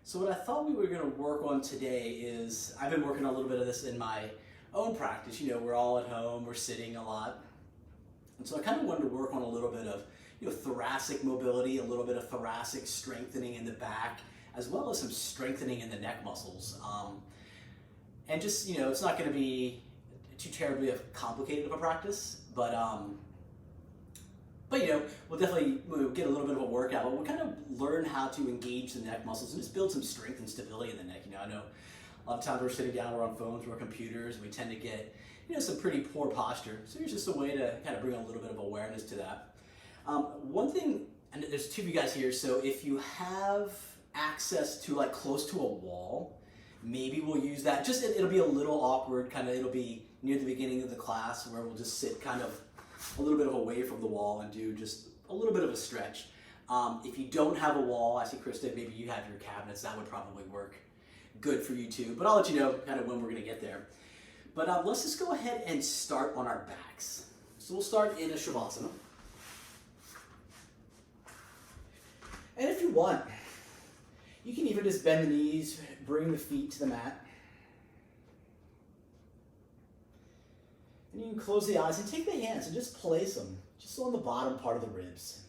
So what I thought we were going to work on today is, I've been working on a little bit of this in my own practice. You know, we're all at home, we're sitting a lot. And so I kind of wanted to work on a little bit of, thoracic mobility, a little bit of thoracic strengthening in the back, as well as some strengthening in the neck muscles. And just, it's not going to be too terribly complicated of a practice, but we'll definitely get a little bit of a workout, but we'll kind of learn how to engage the neck muscles and just build some strength and stability in the neck. I know a lot of times we're sitting down, we're on phones, we're on computers, and we tend to get, some pretty poor posture. So here's just a way to kind of bring a little bit of awareness to that. One thing, and there's two of you guys here, so if you have access to like close to a wall, maybe we'll use that. Just, it'll be a little awkward, it'll be near the beginning of the class where we'll just sit kind of a little bit of away from the wall and do just a little bit of a stretch. If you don't have a wall, I see Krista, maybe you have your cabinets, that would probably work good for you too, but I'll let you know kind of when we're gonna get there. But let's just go ahead and start on our backs. So we'll start in a Shavasana. And if you want, you can even just bend the knees, bring the feet to the mat. And you can close the eyes and take the hands and just place them just on the bottom part of the ribs.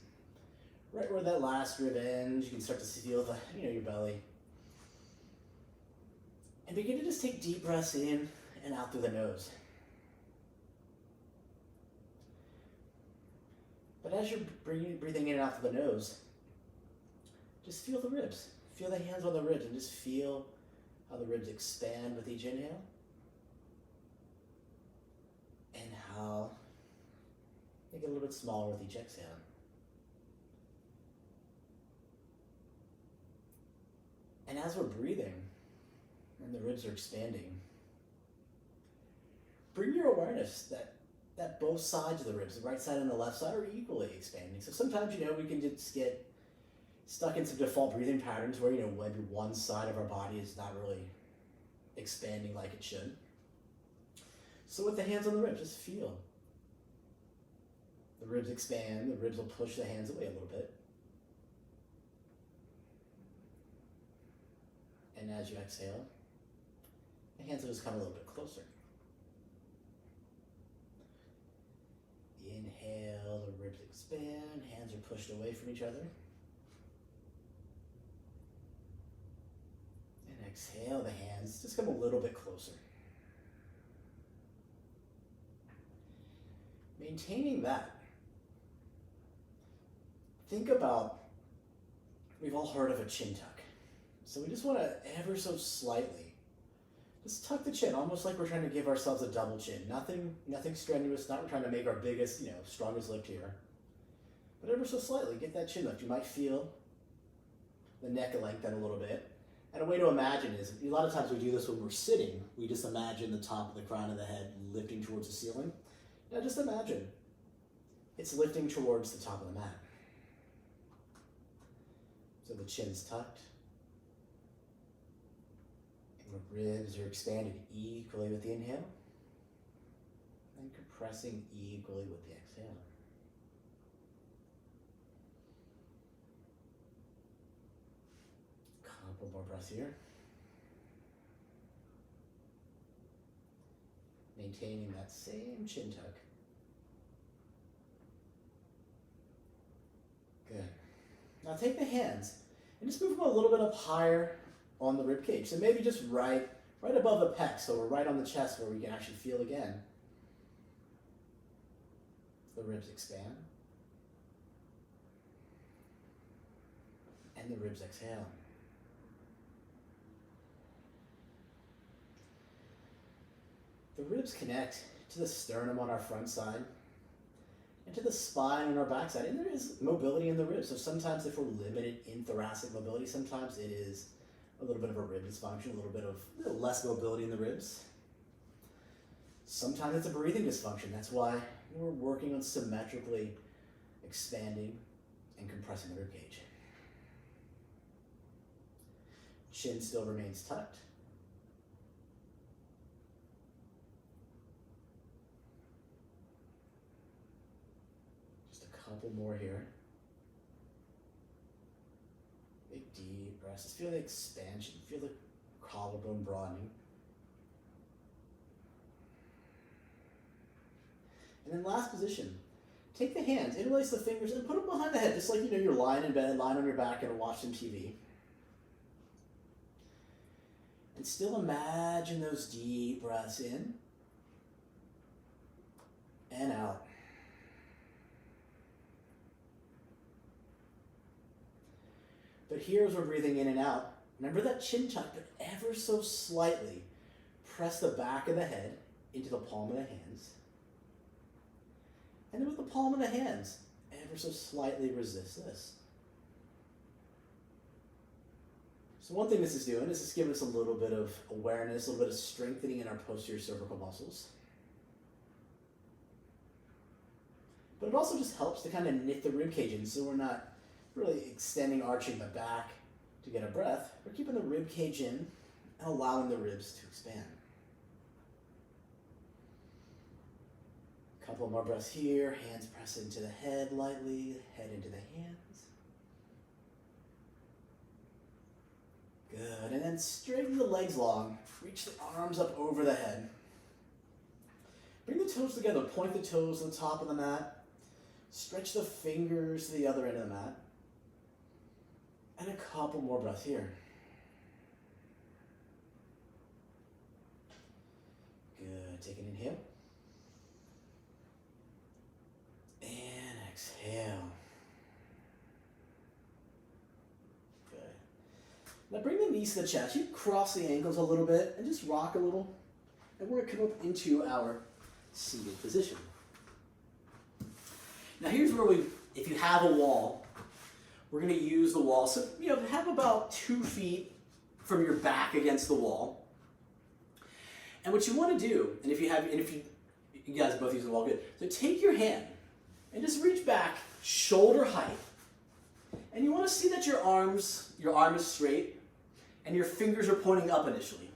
Right where that last rib ends, you can start to feel your belly. And begin to just take deep breaths in and out through the nose. But as you're breathing in and out through the nose, just feel the ribs. Feel the hands on the ribs and just feel how the ribs expand with each inhale and how they get a little bit smaller with each exhale. And as we're breathing and the ribs are expanding, bring your awareness that both sides of the ribs, the right side and the left side, are equally expanding. So sometimes, we can just get stuck in some default breathing patterns where, maybe one side of our body is not really expanding like it should. So with the hands on the ribs, just feel the ribs expand, the ribs will push the hands away a little bit. And as you exhale, the hands will just come a little bit closer. Inhale, the ribs expand, hands are pushed away from each other. And exhale, the hands just come a little bit closer. Maintaining that. Think about, we've all heard of a chin tuck. So we just want to ever so slightly just tuck the chin, almost like we're trying to give ourselves a double chin. Nothing strenuous, not trying to make our biggest, strongest lift here. But ever so slightly, get that chin lift. You might feel the neck lengthen a little bit. And a way to imagine is, a lot of times we do this when we're sitting, we just imagine the top of the crown of the head lifting towards the ceiling. Now just imagine it's lifting towards the top of the mat. So the chin's tucked. The ribs are expanded equally with the inhale and compressing equally with the exhale. Couple more breaths here. Maintaining that same chin tuck. Good. Now take the hands and just move them a little bit up higher on the rib cage. So maybe just right above the pec, so we're right on the chest where we can actually feel again. The ribs expand. And the ribs exhale. The ribs connect to the sternum on our front side and to the spine on our back side. And there is mobility in the ribs. So sometimes if we're limited in thoracic mobility, sometimes it is a little bit of a rib dysfunction, a little bit of less mobility in the ribs. Sometimes it's a breathing dysfunction. That's why we're working on symmetrically expanding and compressing the rib cage. Chin still remains tucked. Just a couple more here. Big deep breaths. Just feel the expansion, feel the collarbone broadening. And then last position, take the hands, interlace the fingers, and put them behind the head, just like you're lying in bed, lying on your back and watching TV. And still imagine those deep breaths in and out. But here's where breathing in and out. Remember that chin tuck, but ever so slightly press the back of the head into the palm of the hands. And then with the palm of the hands, ever so slightly resist this. So one thing this is doing is it's giving us a little bit of awareness, a little bit of strengthening in our posterior cervical muscles. But it also just helps to kind of knit the rib cage in so we're not really extending, arching the back to get a breath. We're keeping the rib cage in and allowing the ribs to expand. A couple more breaths here. Hands press into the head lightly, head into the hands. Good, and then straighten the legs long. Reach the arms up over the head. Bring the toes together. Point the toes to the top of the mat. Stretch the fingers to the other end of the mat. And a couple more breaths here. Good, take an inhale. And exhale. Good. Now bring the knees to the chest. You cross the ankles a little bit and just rock a little. And we're going to come up into our seated position. Now here's where if you have a wall, we're going to use the wall. So, have about 2 feet from your back against the wall. And what you want to do, and if you guys both use the wall, good. So take your hand and just reach back, shoulder height. And you want to see that your arm is straight and your fingers are pointing up initially.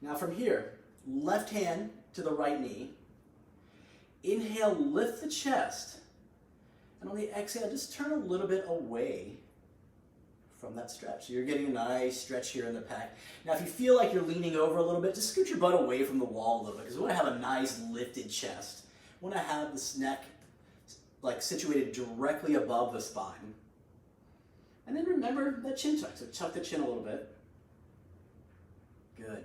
Now from here, left hand to the right knee. Inhale, lift the chest. And on the exhale, just turn a little bit away from that stretch. So you're getting a nice stretch here in the pec. Now, if you feel like you're leaning over a little bit, just scoot your butt away from the wall a little bit because we want to have a nice lifted chest. We want to have this neck situated directly above the spine. And then remember that chin tuck. So tuck the chin a little bit. Good.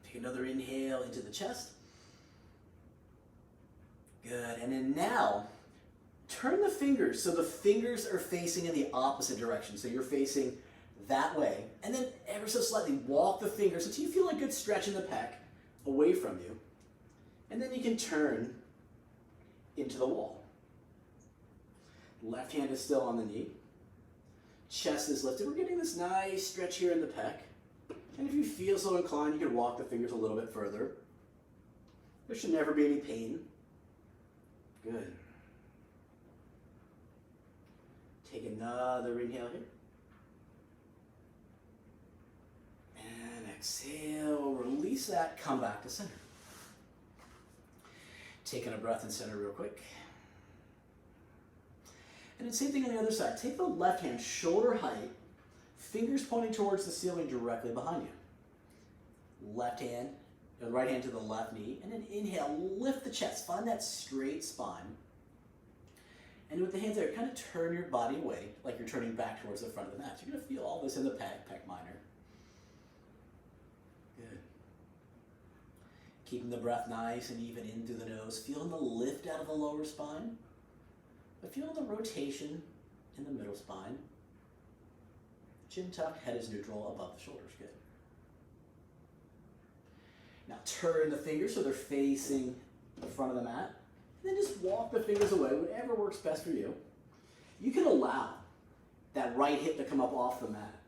Take another inhale into the chest. Good. And then now, turn the fingers so the fingers are facing in the opposite direction. So you're facing that way. And then ever so slightly walk the fingers until you feel a good stretch in the pec away from you. And then you can turn into the wall. Left hand is still on the knee. Chest is lifted. We're getting this nice stretch here in the pec. And if you feel so inclined, you can walk the fingers a little bit further. There should never be any pain. Good. Take another inhale here. And exhale, release that, come back to center. Taking a breath in center real quick. And then same thing on the other side. Take the left hand, shoulder height, fingers pointing towards the ceiling directly behind you. Left hand, the right hand to the left knee, and then inhale, lift the chest, find that straight spine. And with the hands there, kind of turn your body away, like you're turning back towards the front of the mat. So you're going to feel all this in the pec minor. Good. Keeping the breath nice and even in through the nose. Feeling the lift out of the lower spine, but feeling the rotation in the middle spine. Chin tuck, head is neutral, above the shoulders. Good. Now turn the fingers so they're facing the front of the mat. And then just walk the fingers away, whatever works best for you. You can allow that right hip to come up off the mat.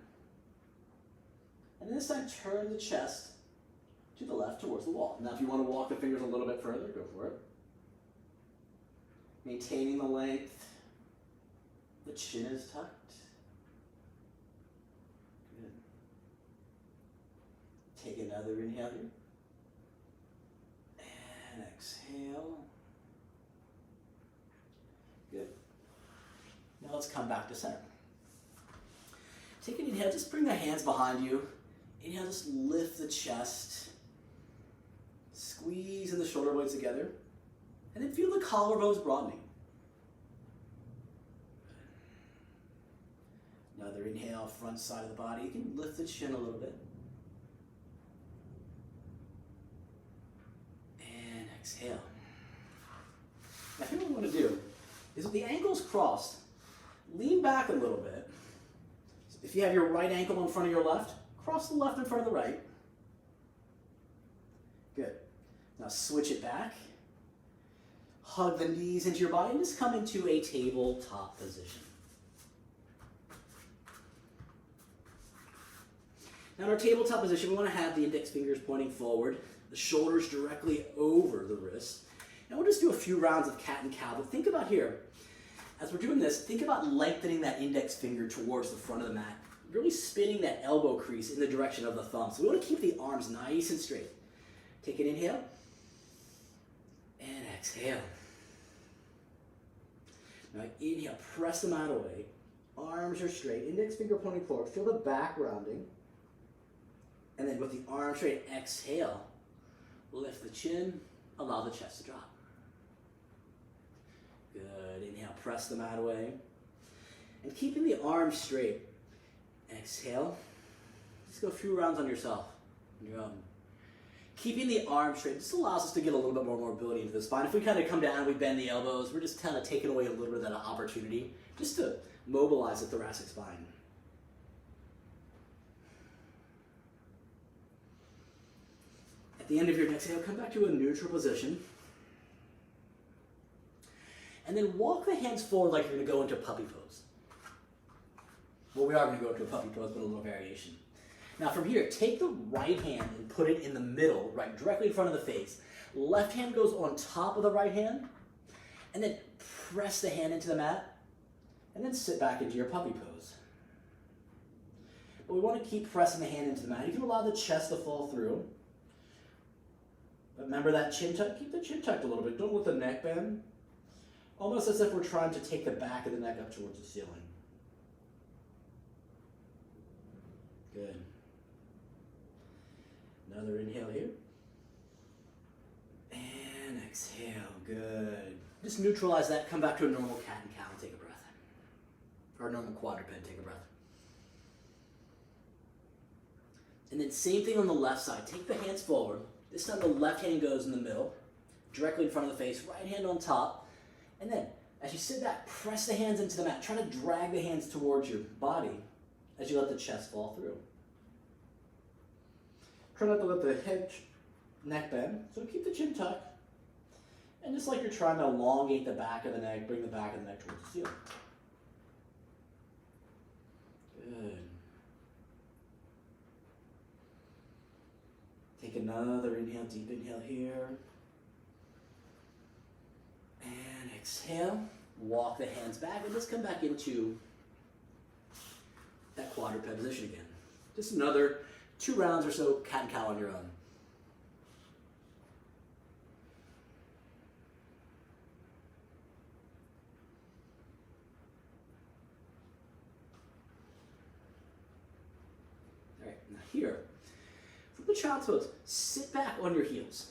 And this time, turn the chest to the left towards the wall. Now, if you want to walk the fingers a little bit further, go for it. Maintaining the length. The chin is tucked. Good. Take another inhale here. And exhale. Good. Now let's come back to center. Take an inhale, just bring the hands behind you. Inhale, just lift the chest. Squeezing the shoulder blades together. And then feel the collarbones broadening. Another inhale, front side of the body. You can lift the chin a little bit. And exhale. Now here what we want to do is with the ankles crossed, lean back a little bit. If you have your right ankle in front of your left, cross the left in front of the right. Good. Now switch it back. Hug the knees into your body and just come into a tabletop position. Now in our tabletop position, we want to have the index fingers pointing forward, the shoulders directly over the wrist. And we'll just do a few rounds of cat and cow, but think about here, as we're doing this, think about lengthening that index finger towards the front of the mat, really spinning that elbow crease in the direction of the thumb. So we want to keep the arms nice and straight. Take an inhale, and exhale. Now inhale, press the mat away, arms are straight, index finger pointing forward, feel the back rounding. And then with the arms straight, exhale, lift the chin, allow the chest to drop. Good, inhale, press the mat away. And keeping the arms straight, exhale, just go a few rounds on yourself, on your own. Keeping the arms straight just allows us to get a little bit more mobility into the spine. If we kind of come down, we bend the elbows, we're just kind of taking away a little bit of that opportunity just to mobilize the thoracic spine. At the end of your exhale, come back to a neutral position. And then walk the hands forward like you're going to go into puppy pose. Well, we are going to go into a puppy pose, but a little variation. Now from here, take the right hand and put it in the middle, right, directly in front of the face. Left hand goes on top of the right hand, and then press the hand into the mat, and then sit back into your puppy pose. But we want to keep pressing the hand into the mat. You can allow the chest to fall through. But remember that chin tuck, keep the chin tucked a little bit. Don't let the neck bend. Almost as if we're trying to take the back of the neck up towards the ceiling. Good. Another inhale here. And exhale, good. Just neutralize that, come back to a normal cat and cow and take a breath. Or a normal quadruped, take a breath. And then same thing on the left side. Take the hands forward. This time the left hand goes in the middle, directly in front of the face, right hand on top. And then, as you sit back, press the hands into the mat. Try to drag the hands towards your body as you let the chest fall through. Try not to let the head, neck bend, so keep the chin tucked. And just like you're trying to elongate the back of the neck, bring the back of the neck towards the ceiling. Good. Take another inhale, deep inhale here. And exhale. Walk the hands back and let's come back into that quadruped position again. Just another 2 rounds or so, cat and cow on your own. All right, now here, from the child's pose, sit back on your heels.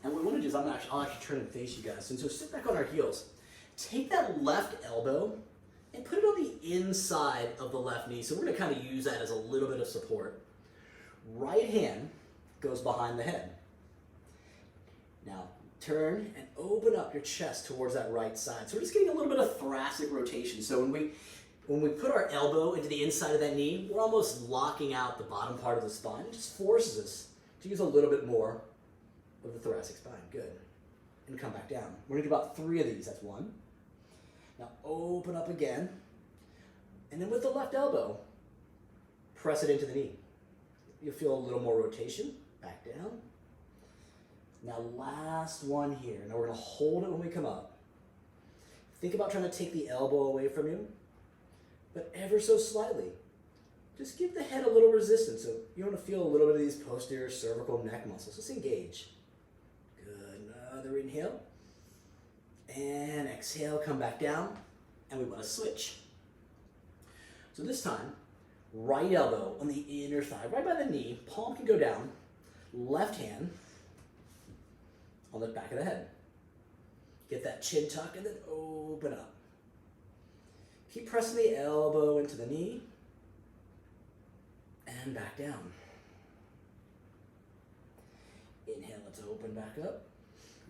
And what we want to do is I'll actually turn and face you guys. And so sit back on our heels. Take that left elbow and put it on the inside of the left knee. So we're going to kind of use that as a little bit of support. Right hand goes behind the head. Now turn and open up your chest towards that right side. So we're just getting a little bit of thoracic rotation. So when we put our elbow into the inside of that knee, we're almost locking out the bottom part of the spine. It just forces us to use a little bit more of the thoracic spine. Good. And come back down. We're going to do about 3 of these. That's 1. Now open up again. And then with the left elbow, press it into the knee. You'll feel a little more rotation. Back down. Now last one here. Now we're going to hold it when we come up. Think about trying to take the elbow away from you, but ever so slightly. Just give the head a little resistance. So you want to feel a little bit of these posterior cervical neck muscles. Just engage. Good. Another inhale. And exhale, come back down. And we want to switch. So this time, right elbow on the inner thigh, right by the knee, palm can go down, left hand on the back of the head. Get that chin tuck and then open up. Keep pressing the elbow into the knee and back down. Inhale, let's open back up.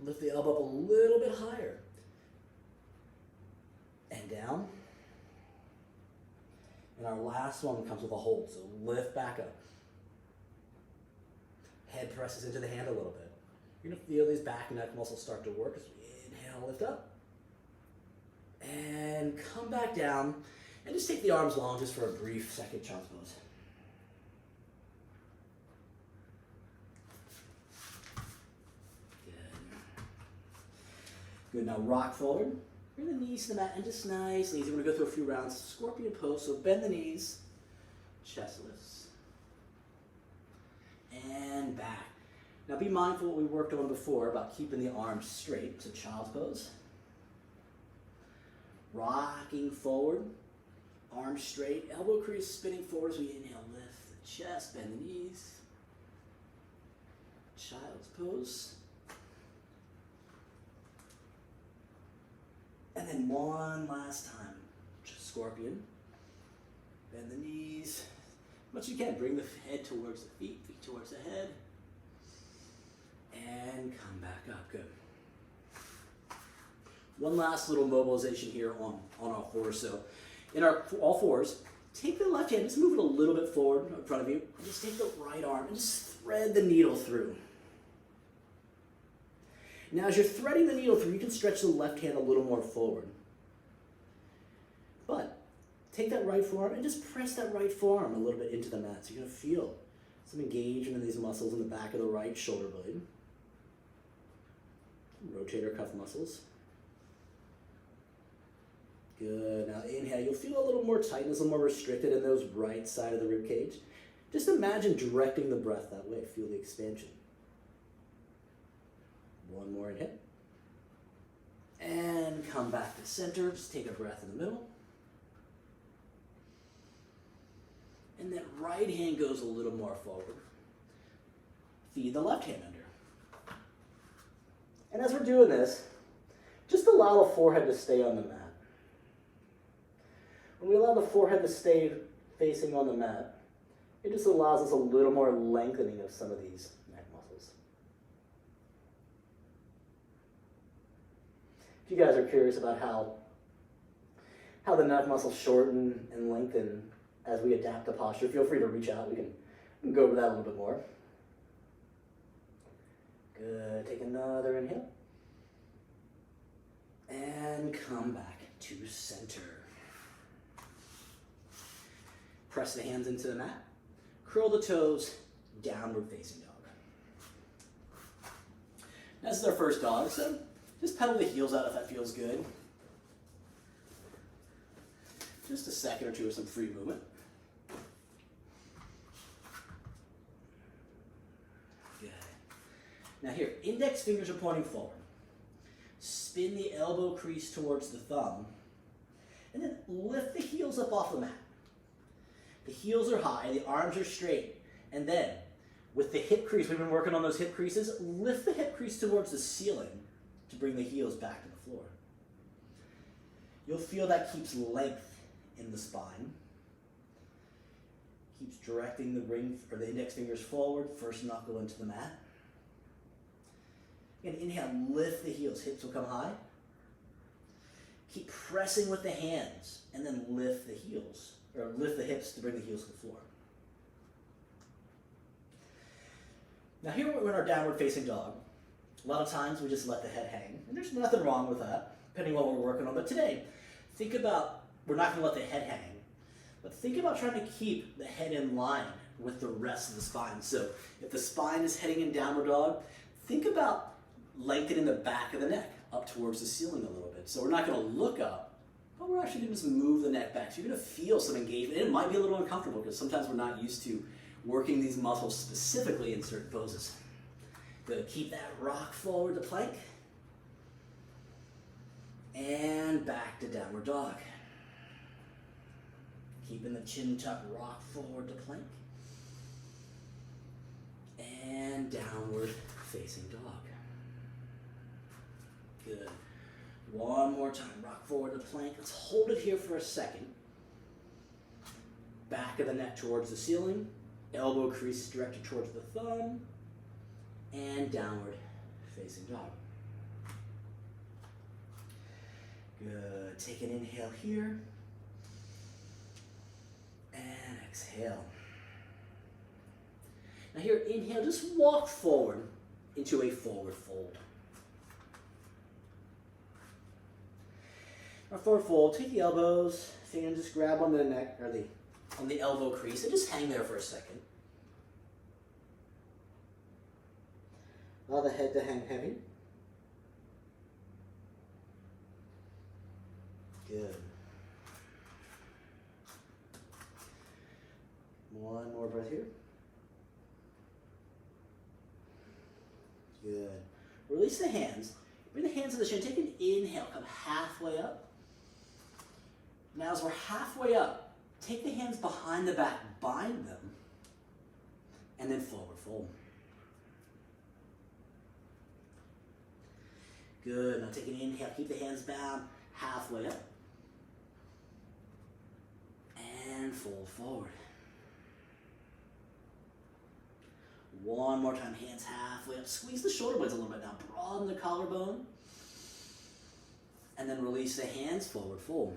Lift the elbow up a little bit higher. And down. And our last one comes with a hold, so lift back up. Head presses into the hand a little bit. You're going to feel these back and neck muscles start to work as we inhale, lift up. And come back down. And just take the arms long just for a brief second child's pose. Good, now rock forward. Bring the knees to the mat and just nice and easy. We're going to go through a few rounds. Scorpion pose, so bend the knees, chest lifts, and back. Now be mindful what we worked on before about keeping the arms straight. So child's pose. Rocking forward, arms straight, elbow crease spinning forward as we inhale, lift the chest, bend the knees. Child's pose. And then one last time, just scorpion. Bend the knees, as much as you can. Bring the head towards the feet, feet towards the head. And come back up, good. One last little mobilization here on our fours. So in our all fours, take the left hand, just move it a little bit forward in front of you. And just take the right arm and just thread the needle through. Now as you're threading the needle through, you can stretch the left hand a little more forward. But take that right forearm and just press that right forearm a little bit into the mat. So you're going to feel some engagement in these muscles in the back of the right shoulder blade. Rotator cuff muscles. Good. Now inhale. You'll feel a little more tightness, a little more restricted in those right side of the rib cage. Just imagine directing the breath that way. Feel the expansion. One more inhale. And come back to center. Just take a breath in the middle. And that right hand goes a little more forward. Feed the left hand under. And as we're doing this, just allow the forehead to stay on the mat. When we allow the forehead to stay facing on the mat, it just allows us a little more lengthening of some of these neck muscles. If you guys are curious about how the neck muscles shorten and lengthen as we adapt to posture, feel free to reach out. We can go over that a little bit more. Good. Take another inhale. And come back to center. Press the hands into the mat. Curl the toes, downward facing dog. This is our first dog, so just pedal the heels out if that feels good. Just a second or two of some free movement. Good. Now here, index fingers are pointing forward. Spin the elbow crease towards the thumb. And then lift the heels up off the mat. The heels are high, the arms are straight. And then, with the hip crease, we've been working on those hip creases, lift the hip crease towards the ceiling to bring the heels back to the floor. You'll feel that keeps length in the spine. Keeps directing the ring or the index fingers forward, first knuckle into the mat. Again, inhale, lift the heels, hips will come high. Keep pressing with the hands, and then lift the heels, or lift the hips to bring the heels to the floor. Now here we're in our downward facing dog. A lot of times we just let the head hang, and there's nothing wrong with that, depending on what we're working on. But today, think about, we're not gonna let the head hang, but think about trying to keep the head in line with the rest of the spine. So if the spine is heading in downward dog, think about lengthening the back of the neck up towards the ceiling a little bit. So we're not gonna look up, but we're actually gonna just move the neck back. So you're gonna feel some engagement. And it might be a little uncomfortable because sometimes we're not used to working these muscles specifically in certain poses. Good, keep that rock forward to plank. And back to downward dog. Keeping the chin tucked, rock forward to plank. And downward facing dog. Good. One more time, rock forward to plank. Let's hold it here for a second. Back of the neck towards the ceiling. Elbow crease directed towards the thumb. And downward facing dog. Good. Take an inhale here. And exhale. Now here, inhale, just walk forward into a forward fold. Our forward fold, take the elbows, fingers just grab on the neck, or on the elbow crease, and just hang there for a second. Allow the head to hang heavy. Good. One more breath here. Good. Release the hands. Bring the hands to the chin. Take an inhale. Come halfway up. Now as we're halfway up, take the hands behind the back, bind them, and then forward fold. Good. Now take an inhale. Keep the hands bound. Halfway up. And fold forward. One more time, hands halfway up. Squeeze the shoulder blades a little bit now. Broaden the collarbone. And then release the hands, forward fold.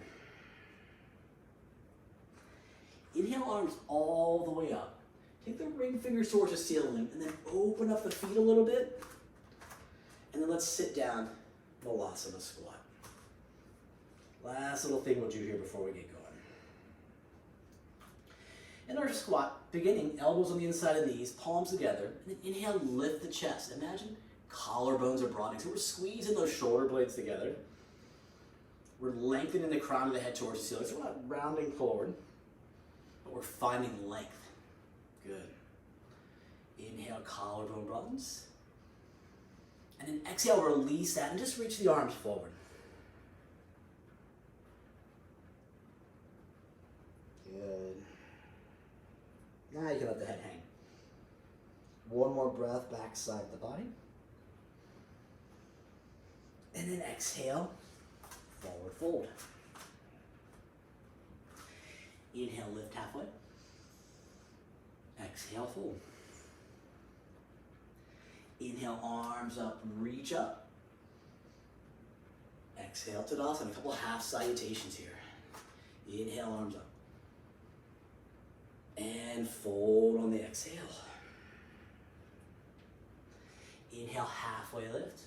Inhale, arms all the way up. Take the ring fingers towards the ceiling and then open up the feet a little bit. And then let's sit down, Balasana squat. Last little thing we'll do here before we get going. In our squat, beginning, elbows on the inside of the knees, palms together, and then inhale, lift the chest. Imagine collarbones are broadening, so we're squeezing those shoulder blades together. We're lengthening the crown of the head towards the ceiling, so we're not rounding forward, but we're finding length. Good. Inhale, collarbone broadens. And then exhale, release that, and just reach the arms forward. Good. Now you can let the head hang. One more breath, back side of the body. And then exhale, forward fold. Inhale, lift halfway. Exhale, fold. Inhale, arms up, reach up. Exhale, Tadasana. A couple half salutations here. Inhale, arms up. And fold on the exhale. Inhale, halfway lift.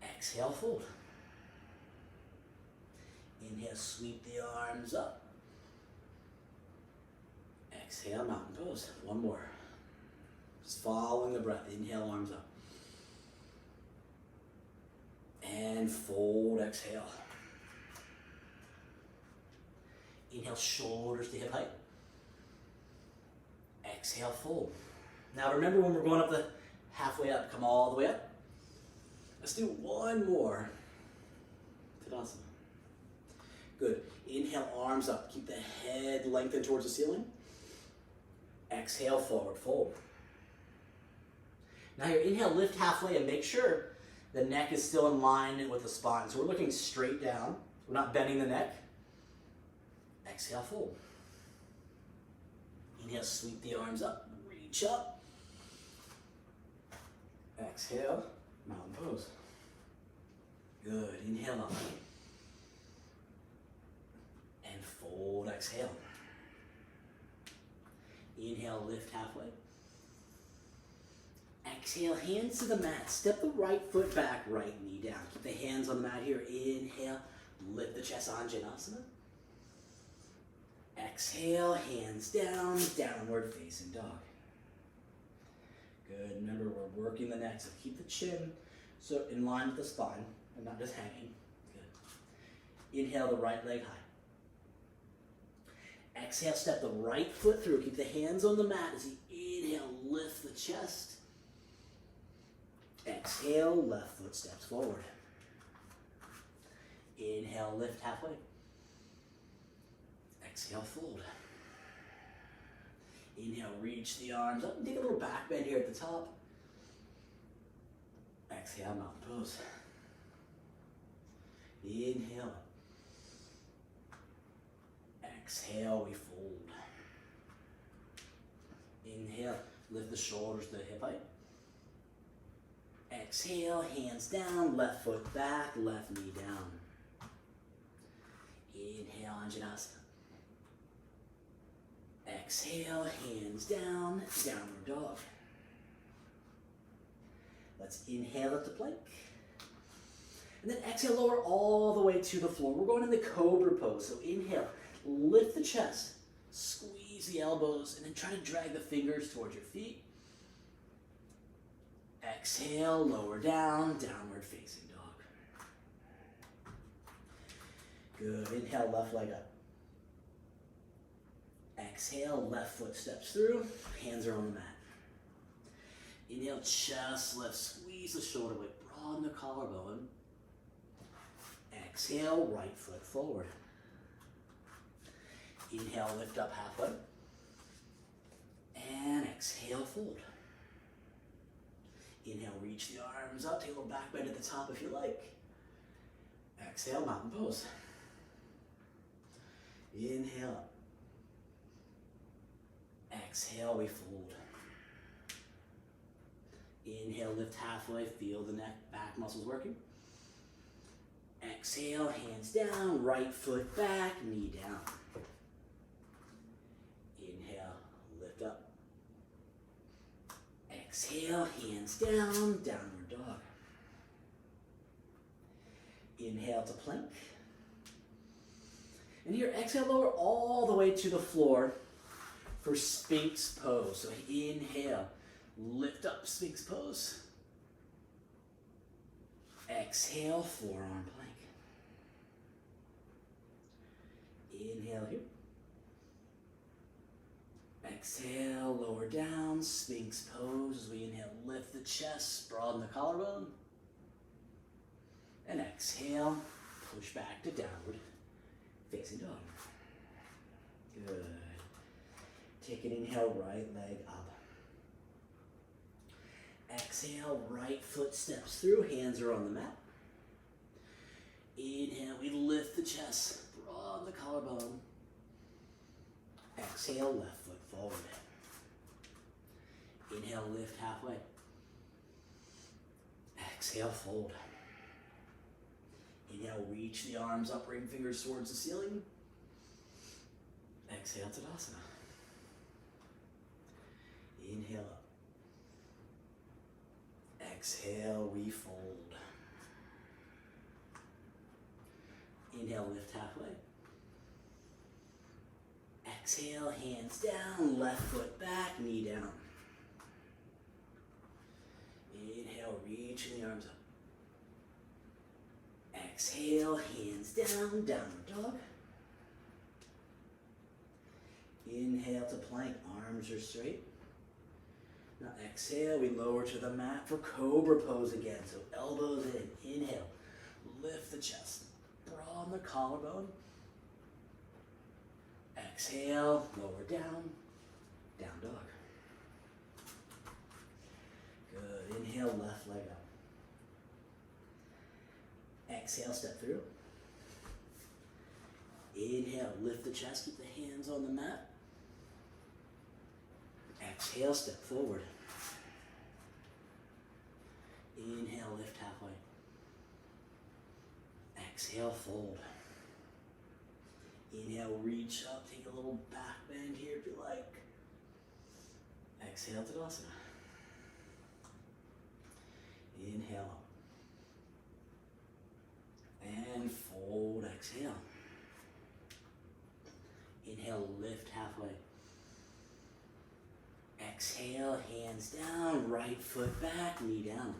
Exhale, fold. Inhale, sweep the arms up. Exhale, mountain pose. One more. Just following the breath. Inhale, arms up. And fold, exhale. Inhale, shoulders to hip height. Exhale, fold. Now remember when we're going up the halfway up, come all the way up. Let's do one more. Tadasana. Good. Inhale, arms up. Keep the head lengthened towards the ceiling. Exhale, forward fold. Now your inhale, lift halfway and make sure the neck is still in line with the spine. So we're looking straight down. We're not bending the neck. Exhale, fold. Inhale, sweep the arms up, reach up. Exhale, mountain pose. Good. Inhale up. And fold, exhale. Inhale, lift halfway. Exhale, hands to the mat. Step the right foot back, right knee down. Keep the hands on the mat here. Inhale, lift the chest, Anjanasana. Exhale, hands down, downward facing dog. Good. Remember, we're working the neck, so keep the chin so in line with the spine and not just hanging. Good. Inhale, the right leg high. Exhale, step the right foot through. Keep the hands on the mat as you inhale, lift the chest. Exhale, left foot steps forward. Inhale, lift halfway. Exhale, fold. Inhale, reach the arms up and take a little back bend here at the top. Exhale, mountain pose. Inhale. Exhale, we fold. Inhale, lift the shoulders to hip height. Exhale, hands down, left foot back, left knee down. Inhale, Anjanasana. Exhale, hands down, downward dog. Let's inhale at the plank. And then exhale, lower all the way to the floor. We're going in the cobra pose. So inhale, lift the chest, squeeze the elbows, and then try to drag the fingers towards your feet. Exhale, lower down, downward facing dog. Good, inhale, left leg up. Exhale, left foot steps through, hands are on the mat. Inhale, chest lift, squeeze the shoulder blade, broaden the collarbone. Exhale, right foot forward. Inhale, lift up halfway. And exhale, fold. Inhale, reach the arms up, take a little back bend at the top if you like. Exhale, mountain pose. Inhale up. Exhale, we fold. Inhale, lift halfway, feel the neck, back muscles working. Exhale, hands down, right foot back, knee down. Inhale, lift up. Exhale, hands down, downward dog. Inhale to plank. And here, exhale, lower all the way to the floor for Sphinx pose. So inhale, lift up, Sphinx pose. Exhale, forearm plank. Inhale here. Exhale, lower down, Sphinx pose. As we inhale, lift the chest, broaden the collarbone. And exhale, push back to downward facing dog. Good. Take an inhale, right leg up. Exhale, right foot steps through, hands are on the mat. Inhale, we lift the chest, broaden the collarbone. Exhale, left foot forward. Inhale, lift halfway. Exhale, fold. Inhale, reach the arms up, ring fingers towards the ceiling. Exhale, Tadasana. Inhale up. Exhale, we fold. Inhale, lift halfway. Exhale, hands down, left foot back, knee down. Inhale, reaching the arms up. Exhale, hands down, downward dog. Inhale to plank, arms are straight. Now exhale, we lower to the mat for cobra pose again. So elbows in, inhale, lift the chest, broaden the collarbone. Exhale, lower down, down dog. Good, inhale, left leg up. Exhale, step through. Inhale, lift the chest, keep the hands on the mat. Exhale, step forward. Inhale, lift halfway. Exhale, fold. Inhale, reach up, take a little back bend here if you like. Exhale, Tadasana. Inhale up. And fold, exhale. Inhale, lift halfway. Exhale, hands down, right foot back, knee down.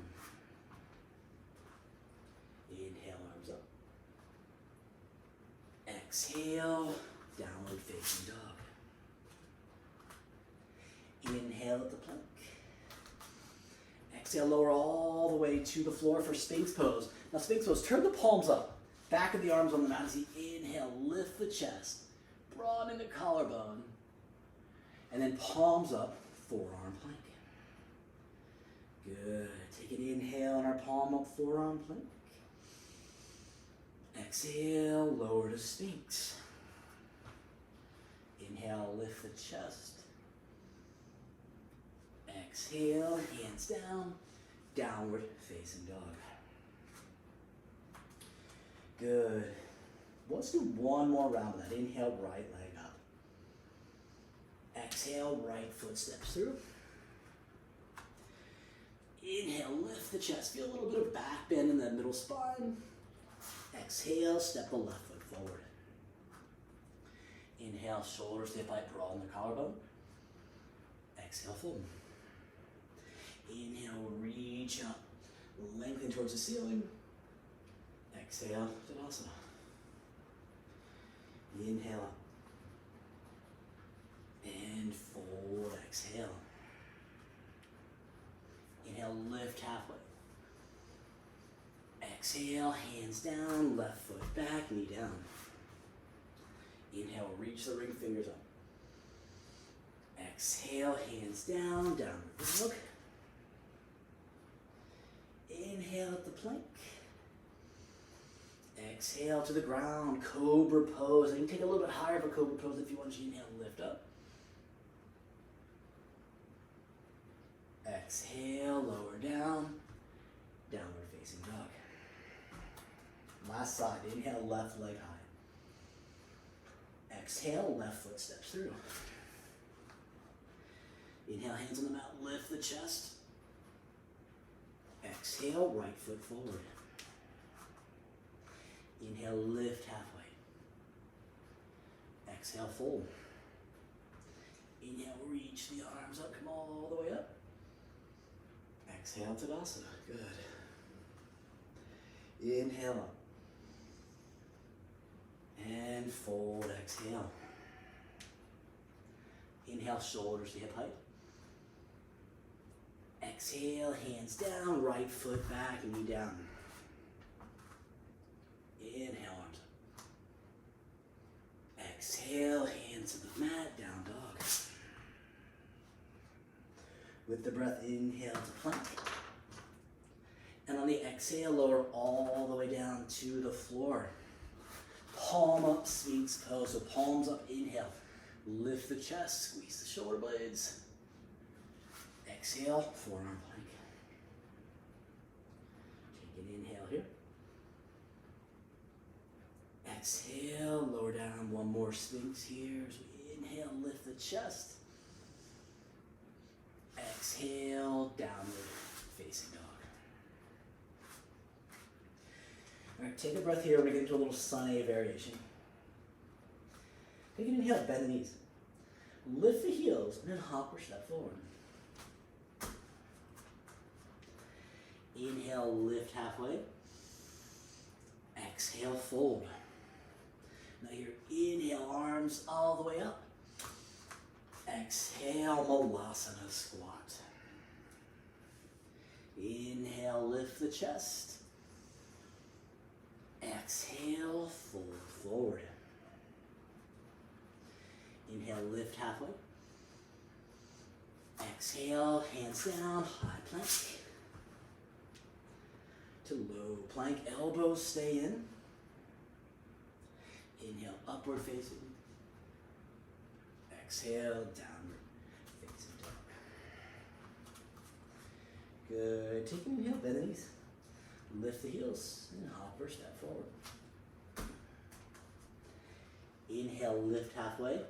Inhale, arms up. Exhale, downward facing dog. Inhale at the plank. Exhale, lower all the way to the floor for Sphinx pose. Now Sphinx pose, turn the palms up, back of the arms on the mat as you inhale, lift the chest, broadening the collarbone. And then palms up, forearm plank. Good. Take an inhale on our palm up, forearm plank. Exhale, lower to Sphinx. Inhale, lift the chest. Exhale, hands down, downward facing dog. Good. Let's do one more round of that. Inhale, right leg up. Exhale, right foot steps through. Inhale, lift the chest. Feel a little bit of back bend in that middle spine. Exhale, step the left foot forward. Inhale, shoulders to hip height, broaden the collarbone. Exhale, fold. Inhale, reach up, lengthen towards the ceiling. Exhale, Tadasana. Inhale up. And fold, exhale. Inhale, lift halfway. Exhale, hands down, left foot back, knee down. Inhale, reach the ring fingers up. Exhale, hands down, downward dog. Inhale at the plank. Exhale to the ground, cobra pose. You can take a little bit higher for cobra pose if you want. Inhale, lift up. Exhale, lower down, downward facing dog. Last side, inhale, left leg high. Exhale, left foot steps through. Inhale, hands on the mat, lift the chest. Exhale, right foot forward. Inhale, lift halfway. Exhale, fold. Inhale, reach the arms up, come all the way up. Exhale, Tadasana. Good. Inhale up. And fold, exhale. Inhale, shoulders to hip height. Exhale, hands down, right foot back, and knee down. Inhale, arms up. Exhale, hands to the mat, down dog. With the breath, inhale to plank. And on the exhale, lower all the way down to the floor. Palm up, Sphinx pose. So palms up, inhale. Lift the chest, squeeze the shoulder blades. Exhale, forearm plank. Take an inhale here. Exhale, lower down, one more Sphinx here. As we inhale, lift the chest. Exhale, downward facing dog. All right, take a breath here. We're going to get into a little sunny variation. Take an inhale, bend the knees. Lift the heels, and then hop or step forward. Inhale, lift halfway. Exhale, fold. Now your inhale, arms all the way up. Exhale, Malasana squat. Inhale, lift the chest. Exhale, fold forward. Inhale, lift halfway. Exhale, hands down, high plank. To low plank, elbows stay in. Inhale, upward facing. Exhale, downward facing dog. Good. Take an inhale, bend the knees. Lift the heels and hop or step forward. Inhale, lift halfway.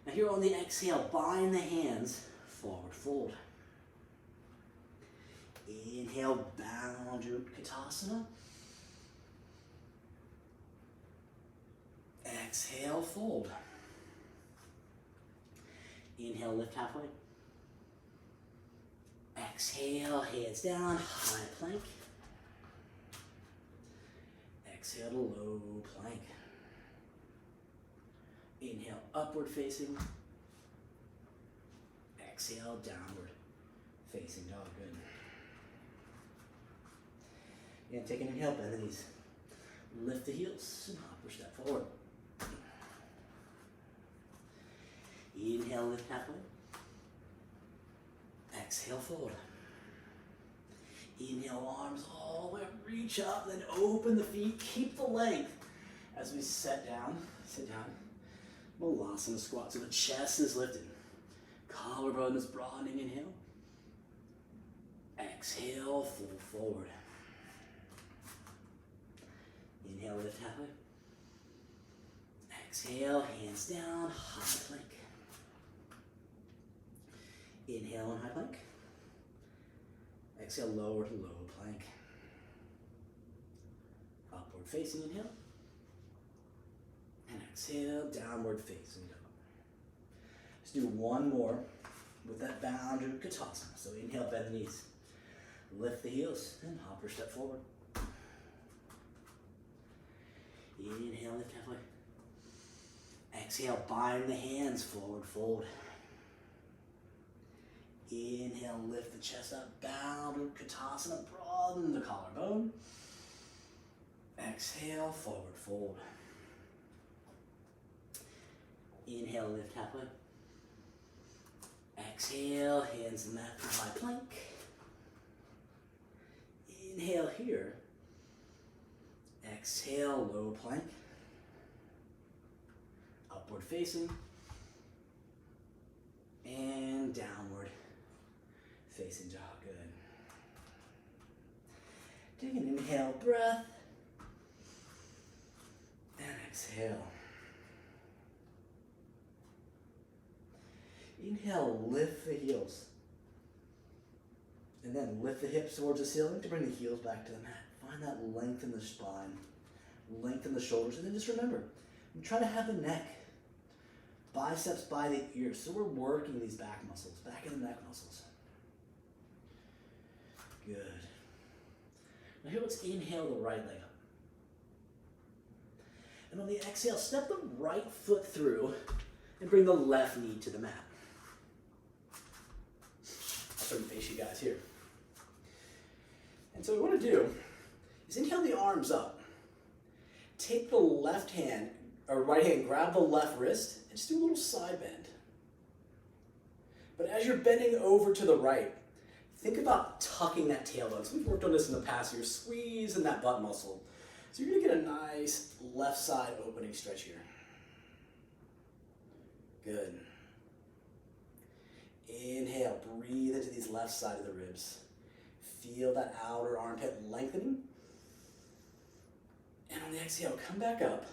Now here on the exhale, bind the hands, forward fold. Inhale, bound your Utkatasana. Exhale, fold. Inhale, lift halfway. Exhale, hands down, high plank. Exhale to low plank. Inhale, upward facing. Exhale, downward facing dog. Good. And take an inhale, bend the knees. Lift the heels and hop or step forward. Inhale, lift halfway. Exhale, fold. Inhale, arms all the way up, reach up, then open the feet, keep the length. As we sit down, Malasana squat, so the chest is lifted. Collarbone is broadening, inhale. Exhale, fold forward. Inhale, lift halfway. Exhale, hands down, high plank. Inhale on high plank. Exhale, lower to low plank. Upward facing inhale. And exhale, downward facing dog. Let's do one more with that boundary Utkatasana. So inhale, bend the knees. Lift the heels and hop or step forward. Inhale, lift halfway. Exhale, bind the hands, forward fold. Inhale, lift the chest up, bound Utkatasana, broaden the collarbone. Exhale, forward fold. Inhale, lift halfway. Exhale, hands in the mat for high plank. Inhale here. Exhale, low plank. Upward facing. And downward facing dog. Good. Take an inhale, breath. And exhale. Inhale, lift the heels. And then lift the hips towards the ceiling to bring the heels back to the mat. Find that length in the spine, lengthen the shoulders, and then just remember, I'm trying to have the neck, biceps by the ears. So we're working these back muscles, back of the neck muscles. Good. Now here, let's inhale the right leg up. And on the exhale, step the right foot through and bring the left knee to the mat. I'll sort of face you guys here. And so what we want to do is inhale the arms up. Take the left hand, or right hand, grab the left wrist, and just do a little side bend. But as you're bending over to the right, think about tucking that tailbone. So we've worked on this in the past. You're squeezing that butt muscle. So you're gonna get a nice left side opening stretch here. Good. Inhale, breathe into these left side of the ribs. Feel that outer armpit lengthening. And on the exhale, come back up.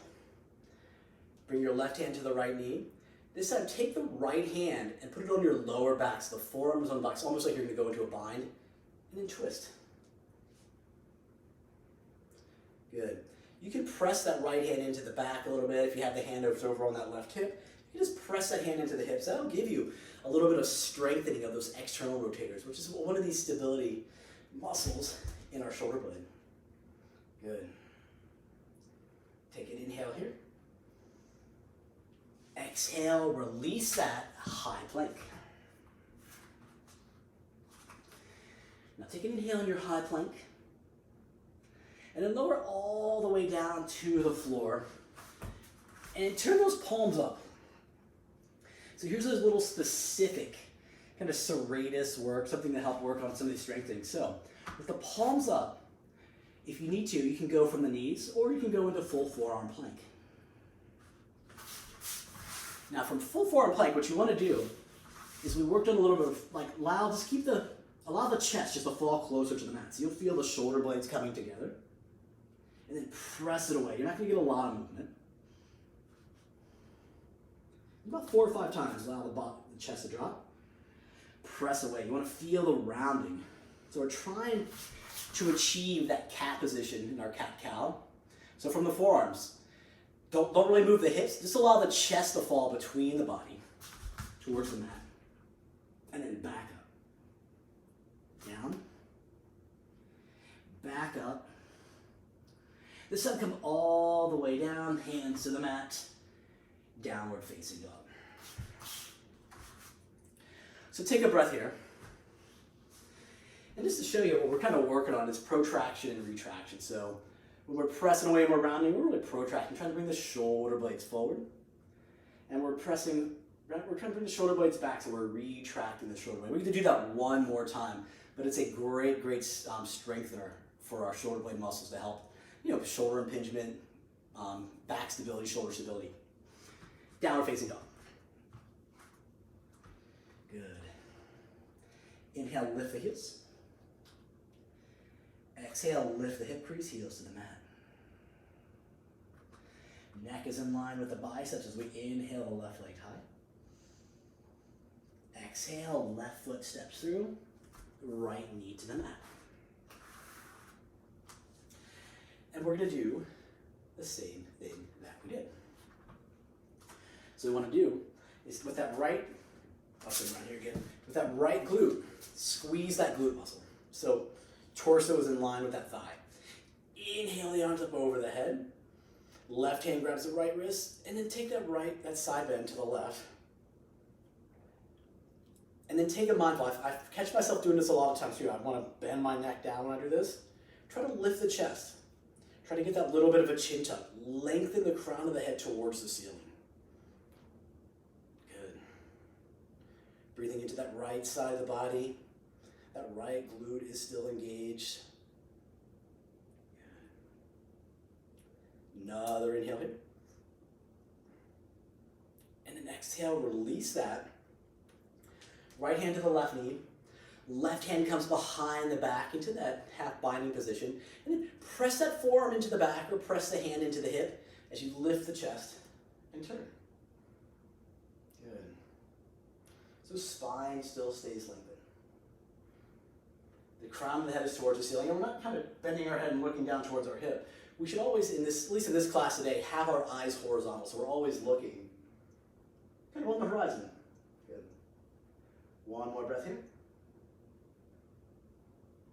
Bring your left hand to the right knee. This time, take the right hand and put it on your lower back, so the forearm is on the back. It's almost like you're gonna go into a bind, and then twist. Good. You can press that right hand into the back a little bit. If you have the hand over on that left hip, you just press that hand into the hips. That'll give you a little bit of strengthening of those external rotators, which is one of these stability muscles in our shoulder blade. Good. Take an inhale here. Exhale, release that high plank. Now take an inhale in your high plank. And then lower all the way down to the floor. And turn those palms up. So here's those little specific kind of serratus work, something to help work on some of these strengthening. So with the palms up, if you need to, you can go from the knees or you can go into full forearm plank. Now from full forearm plank, what you want to do is we worked on a little bit of like allow the chest just to fall closer to the mat. So you'll feel the shoulder blades coming together. And then press it away. You're not going to get a lot of movement. About 4 or 5 times, allow the chest to drop. Press away. You want to feel the rounding. So we're trying to achieve that cat position in our cat-cow. So from the forearms, don't really move the hips. Just allow the chest to fall between the body towards the mat. And then back up. Down. Back up. This time come all the way down, hands to the mat, downward facing dog. So take a breath here. And just to show you what we're kind of working on is protraction and retraction. So when we're pressing away and we're rounding, we're really protracting, trying to bring the shoulder blades forward. And we're pressing we're trying to bring the shoulder blades back, so we're retracting the shoulder blade. We can do that one more time, but it's a great strengthener for our shoulder blade muscles to help, shoulder impingement, back stability, shoulder stability. Downward facing dog. Good. Inhale, lift the heels. Exhale, lift the hip crease, heels to the mat. Neck is in line with the biceps as we inhale the left leg high. Exhale, left foot steps through, right knee to the mat. And we're going to do the same thing that we did. So what we want to do is with that right, I'll sit around here again, with that right glute, squeeze that glute muscle. So torso is in line with that thigh. Inhale the arms up over the head. Left hand grabs the right wrist, and then take that side bend to the left. And then take a mindful, I catch myself doing this a lot of times too. I want to bend my neck down when I do this. Try to lift the chest. Try to get that little bit of a chin tuck. Lengthen the crown of the head towards the ceiling. Good. Breathing into that right side of the body. That right glute is still engaged. Good. Another inhale here. And then exhale, release that. Right hand to the left knee. Left hand comes behind the back into that half binding position. And then press that forearm into the back or press the hand into the hip as you lift the chest and turn. Good. So spine still stays lengthened. The crown of the head is towards the ceiling, and we're not kind of bending our head and looking down towards our hip. We should always, at least in this class today, have our eyes horizontal, so we're always looking kind of on the horizon. Good. One more breath here.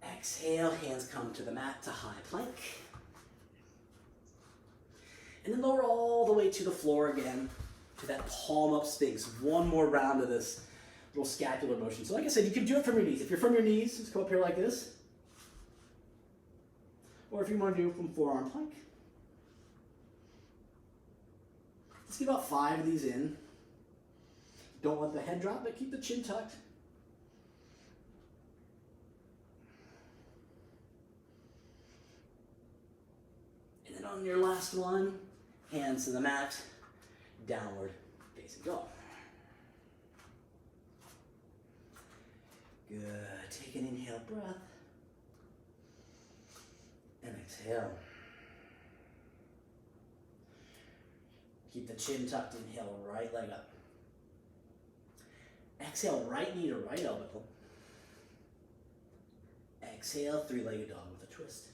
Exhale, hands come to the mat to high plank. And then lower all the way to the floor again, to that palm up sphinx. One more round of this little scapular motion. So like I said, you can do it from your knees. If you're from your knees, just come up here like this. Or if you want to do from forearm plank. Let's get about 5 of these in. Don't let the head drop, but keep the chin tucked. And then on your last one, hands to the mat, downward facing dog. Good. Take an inhale breath. And exhale. Keep the chin tucked. Inhale, right leg up. Exhale, right knee to right elbow. Exhale, three-legged dog with a twist.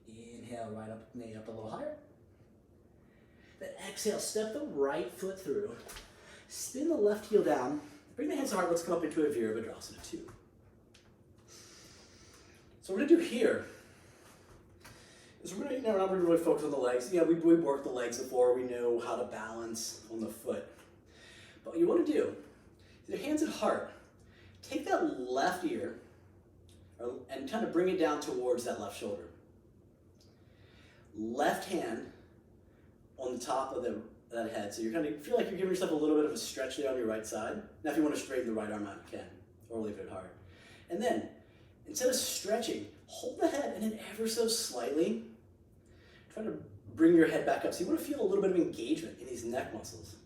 Inhale, right up, knee up a little higher. Then exhale, step the right foot through. Spin the left heel down. Bring the hands to heart. Let's come up into a Virabhadrasana 2. So what we're going to do here is we're going to, we're not going to really focus on the legs. Yeah, we worked the legs before. We know how to balance on the foot. But what you want to do is your hands at heart. Take that left ear and kind of bring it down towards that left shoulder. Left hand on the top of that head. So you're kind of feel like you're giving yourself a little bit of a stretch there on your right side. Now if you want to straighten the right arm out, you can, or leave it at heart. And then, instead of stretching, hold the head and then ever so slightly, try to bring your head back up. So you want to feel a little bit of engagement in these neck muscles.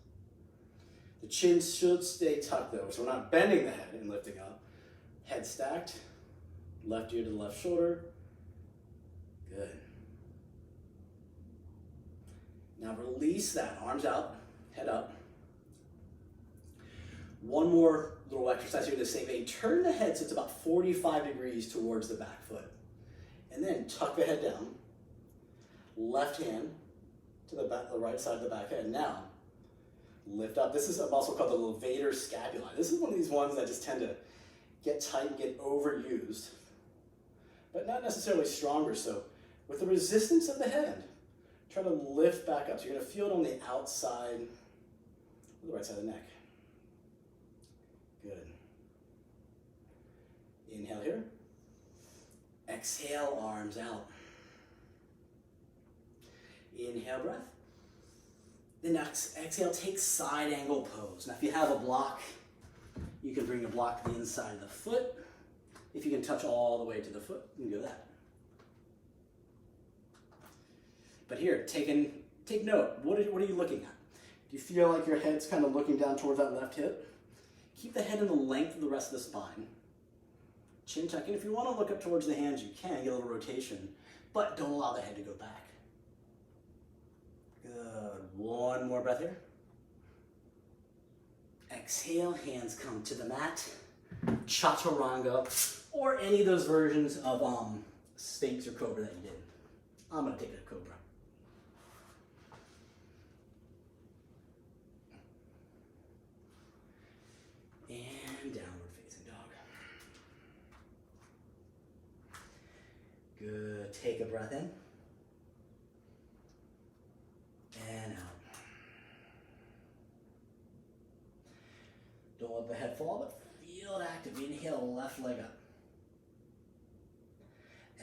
The chin should stay tucked though, so we're not bending the head and lifting up. Head stacked, left ear to the left shoulder. Good. Now release that, arms out, head up. One more little exercise here in the same vein. Turn the head so it's about 45 degrees towards the back foot. And then tuck the head down. Left hand to the right side of the back head. Now, lift up. This is also called the levator scapula. This is one of these ones that just tend to get tight and get overused, but not necessarily stronger. So with the resistance of the head, try to lift back up. So you're going to feel it on the outside, the right side of the neck. Good. Inhale here. Exhale, arms out. Inhale, breath. Then exhale, take side angle pose. Now if you have a block, you can bring the block to the inside of the foot. If you can touch all the way to the foot, you can do that. But here, take note. What are you looking at? Do you feel like your head's kind of looking down towards that left hip? Keep the head in the length of the rest of the spine. Chin tuck in. If you want to look up towards the hands, you can get a little rotation, but don't allow the head to go back. Good. One more breath here. Exhale, hands come to the mat. Chaturanga, or any of those versions of Sphinx or Cobra that you did. I'm going to take a Cobra. And downward facing dog. Good. Take a breath in. And out. Don't let the head fall, but feel it active. Inhale, left leg up.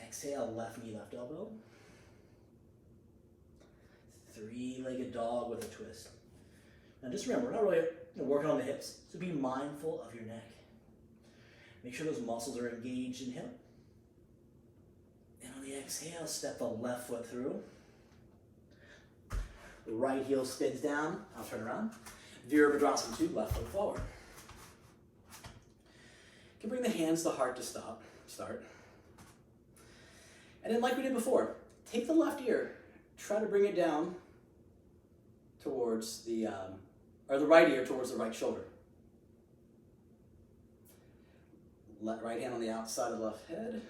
Exhale, left knee, left elbow. Three-legged dog with a twist. Now just remember, we're not really working on the hips, so be mindful of your neck. Make sure those muscles are engaged. Inhale. And on the exhale, step the left foot through. The right heel spins down. I'll turn around. Virabhadrasana 2, left foot forward. You can bring the hands to heart to start. And then like we did before, take the left ear, try to bring it down towards the right ear towards the right shoulder. Right hand on the outside of the left head,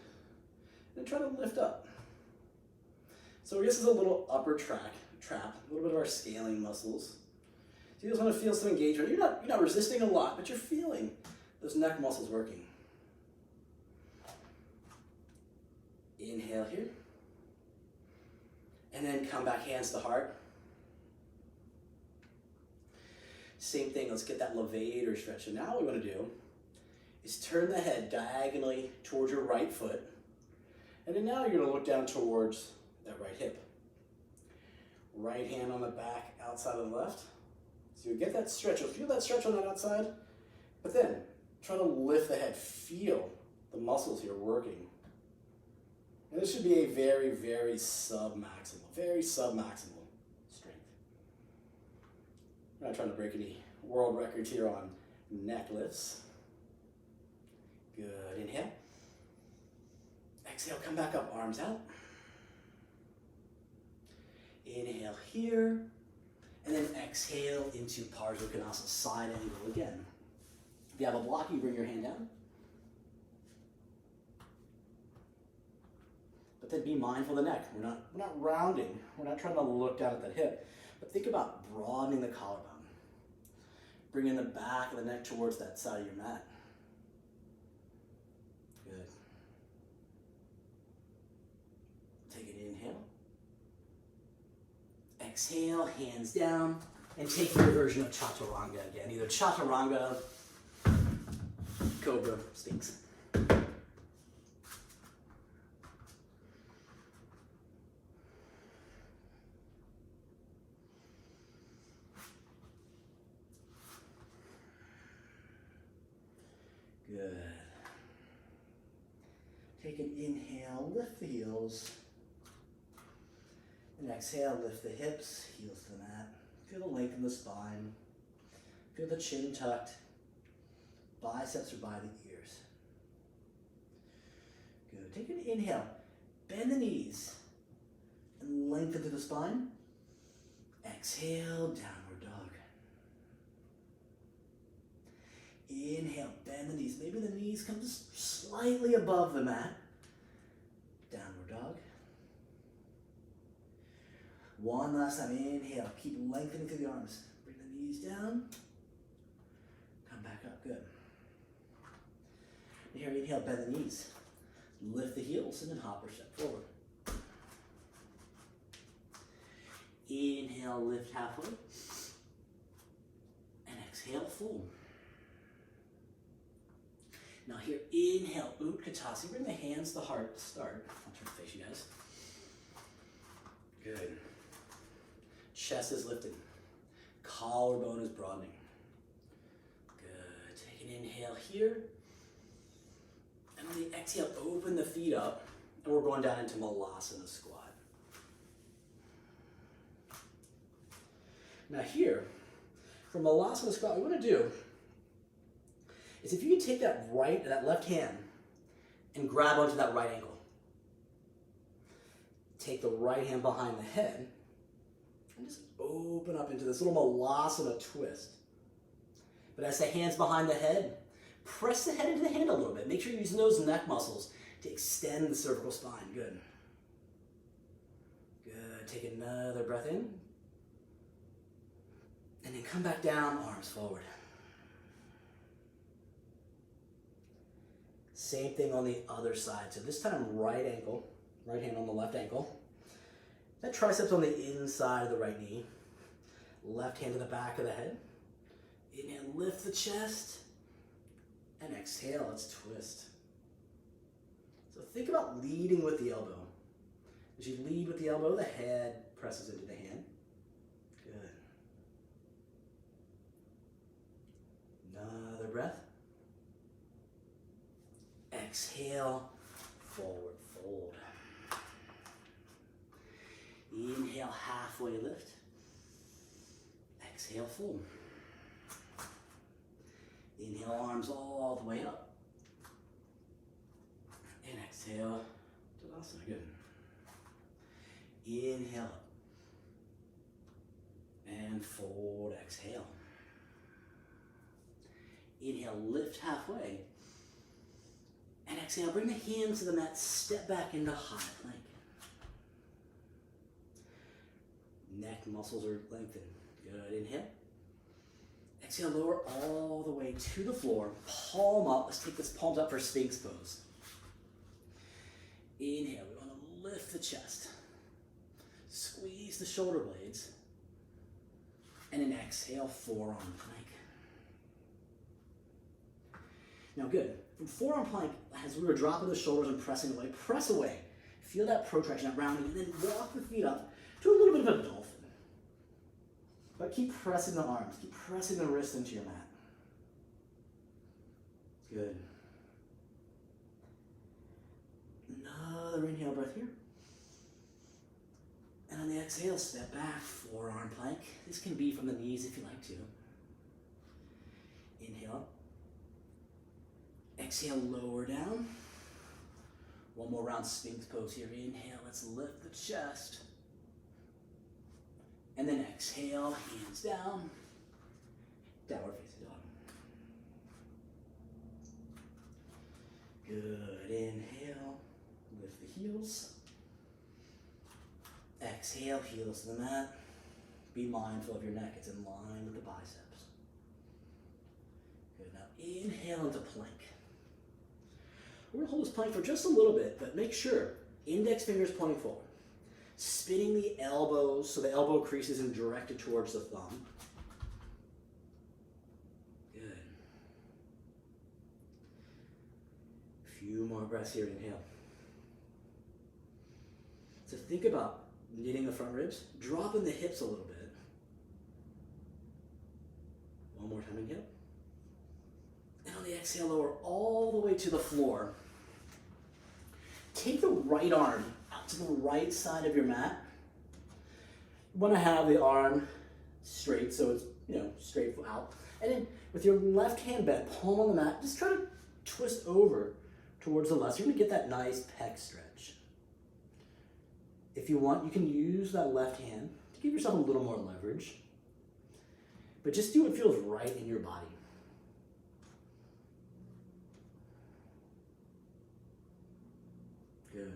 and try to lift up. So this is a little upper trap, a little bit of our scaling muscles. So you just want to feel some engagement. You're not resisting a lot, but you're feeling those neck muscles working. Inhale here. And then come back, hands to heart. Same thing, let's get that levator stretch. So now what we want to do is turn the head diagonally towards your right foot. And then now you're going to look down towards that right hip. Right hand on the back, outside of the left. So you get that stretch. You'll feel that stretch on that outside. But then try to lift the head. Feel the muscles here working. And this should be a very, very submaximal strength. I'm not trying to break any world records here on neck lifts. Good. Inhale. Exhale, come back up, arms out. Inhale here. And then exhale into Parsva Konasana, side angle again. If you have a block, you bring your hand down. But then be mindful of the neck. We're not rounding. We're not trying to look down at that hip. But think about broadening the collarbone. Bringing the back of the neck towards that side of your mat. Good. Take an inhale. Exhale, hands down. And take your version of Chaturanga again. Either Chaturanga, Cobra, Sphinx. Good. Take an inhale, lift the heels. And exhale, lift the hips, heels to the mat. Feel the length in the spine. Feel the chin tucked. Biceps are by the ears. Good. Take an inhale. Bend the knees. And lengthen through the spine. Exhale, downward dog. Inhale, bend the knees. Maybe the knees come just slightly above the mat. Downward dog. One last time. Inhale. Keep lengthening through the arms. Bring the knees down. Come back up. Good. And here, inhale, bend the knees. Lift the heels and then hop or step forward. Inhale, lift halfway. And exhale, full. Now here, inhale, Utkatasana. Bring the hands to heart to start. I'll turn to face you guys. Good. Chest is lifted. Collarbone is broadening. Good. Take an inhale here. And on the exhale, open the feet up. And we're going down into Malasana squat. Now here, for Malasana squat, what we want to do is if you can take that left hand and grab onto that right ankle. Take the right hand behind the head and just open up into this little Malasana twist. But as the hand's behind the head, press the head into the hand a little bit. Make sure you're using those neck muscles to extend the cervical spine. Good. Good. Take another breath in. And then come back down, arms forward. Same thing on the other side. So this time, right hand on the left ankle. That triceps on the inside of the right knee. Left hand to the back of the head. Inhale, lift the chest. And exhale, let's twist. So think about leading with the elbow. As you lead with the elbow, the head presses into the hand. Good. Another breath. Exhale, forward fold. Inhale, halfway lift. Exhale, fold. Inhale, arms all the way up. And exhale, Tadasana. Good. Inhale up. And fold, exhale. Inhale, lift halfway. And exhale, bring the hands to the mat, step back into high plank. Neck muscles are lengthened. Good, inhale. Exhale, lower all the way to the floor, palm up. Let's take this palms up for Sphinx pose. Inhale, we want to lift the chest. Squeeze the shoulder blades. And then exhale, forearm plank. Now good, from forearm plank, as we were dropping the shoulders and pressing away, press away. Feel that protraction, that rounding, and then walk the feet up to a little bit of a dolphin. But keep pressing the arms, keep pressing the wrists into your mat. Good. Another inhale breath here. And on the exhale, step back, forearm plank. This can be from the knees if you like to. Inhale. Exhale, lower down. One more round Sphinx pose here. Inhale, let's lift the chest. And then exhale, hands down. Downward facing dog. Good, inhale, lift the heels. Exhale, heels to the mat. Be mindful of your neck, it's in line with the biceps. Good, now inhale into plank. We're gonna hold this plank for just a little bit, but make sure, index fingers pointing forward. Spinning the elbows so the elbow crease isn't directed towards the thumb. Good. A few more breaths here, inhale. So think about knitting the front ribs, dropping the hips a little bit. One more time, inhale. And on the exhale, lower all the way to the floor. Take the right arm out to the right side of your mat. You want to have the arm straight, so it's, straight out. And then with your left hand bent, palm on the mat, just try to twist over towards the left. So you're going to get that nice pec stretch. If you want, you can use that left hand to give yourself a little more leverage. But just do what feels right in your body. Good.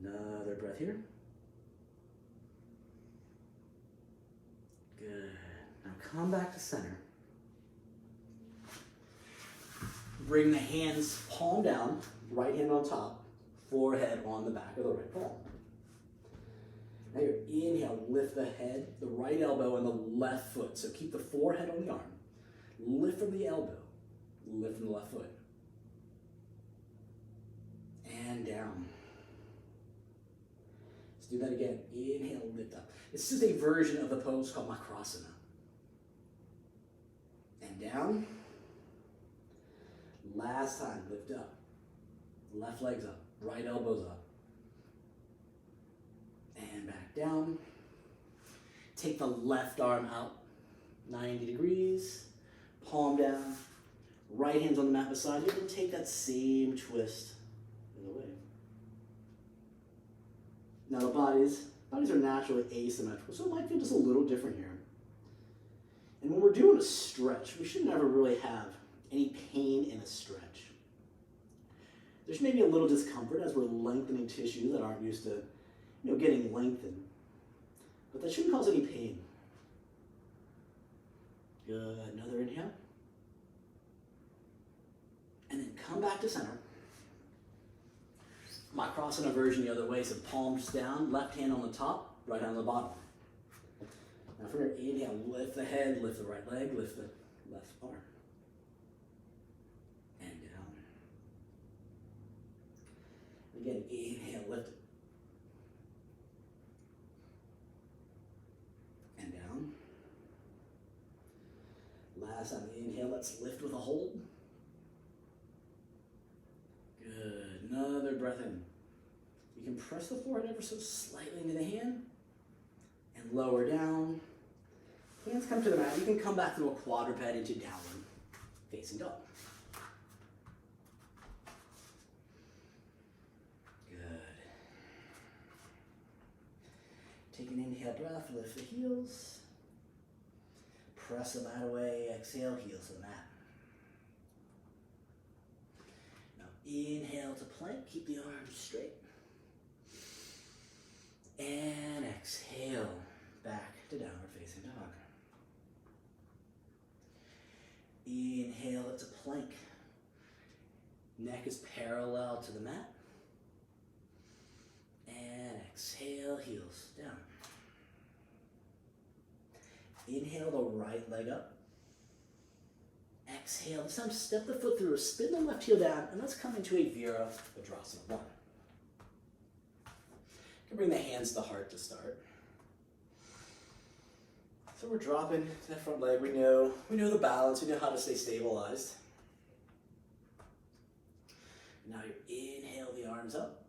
Another breath here. Good. Now come back to center. Bring the hands palm down, right hand on top, forehead on the back of the right palm. Now your inhale, lift the head, the right elbow, and the left foot. So keep the forehead on the arm. Lift from the elbow, lift from the left foot. And down. do that again. Inhale, lift up. This is a version of the pose called Makrasana. And down. Last time, lift up. Left leg's up, right elbow's up. And back down. Take the left arm out, 90 degrees, palm down. Right hand's on the mat beside you, and take that same twist the other way. Now the bodies are naturally asymmetrical, so it might feel just a little different here. And when we're doing a stretch, we should never really have any pain in a stretch. There's maybe a little discomfort as we're lengthening tissues that aren't used to, getting lengthened. But that shouldn't cause any pain. Good, another inhale. And then come back to center. Makrasana version the other way, so palms down, left hand on the top, right hand on the bottom. Now for your inhale, lift the head, lift the right leg, lift the left arm. And down. Again, inhale, lift it. And down. Last time, inhale, let's lift with a hold. Good, another breath in. You can press the forehead ever so slightly into the hand and lower down. Hands come to the mat. You can come back to a quadruped into downward facing dog. Good. Take an inhale breath, lift the heels. Press the mat away, exhale, heels to the mat. Now inhale to plank, keep the arms straight. And exhale, back to downward facing dog. Inhale, it's a plank. Neck is parallel to the mat. And exhale, heels down. Inhale the right leg up. Exhale, this time step the foot through, spin the left heel down, and let's come into a Virabhadrasana 1. You can bring the hands to the heart to start. So we're dropping to that front leg. We know the balance. We know how to stay stabilized. Now you inhale the arms up.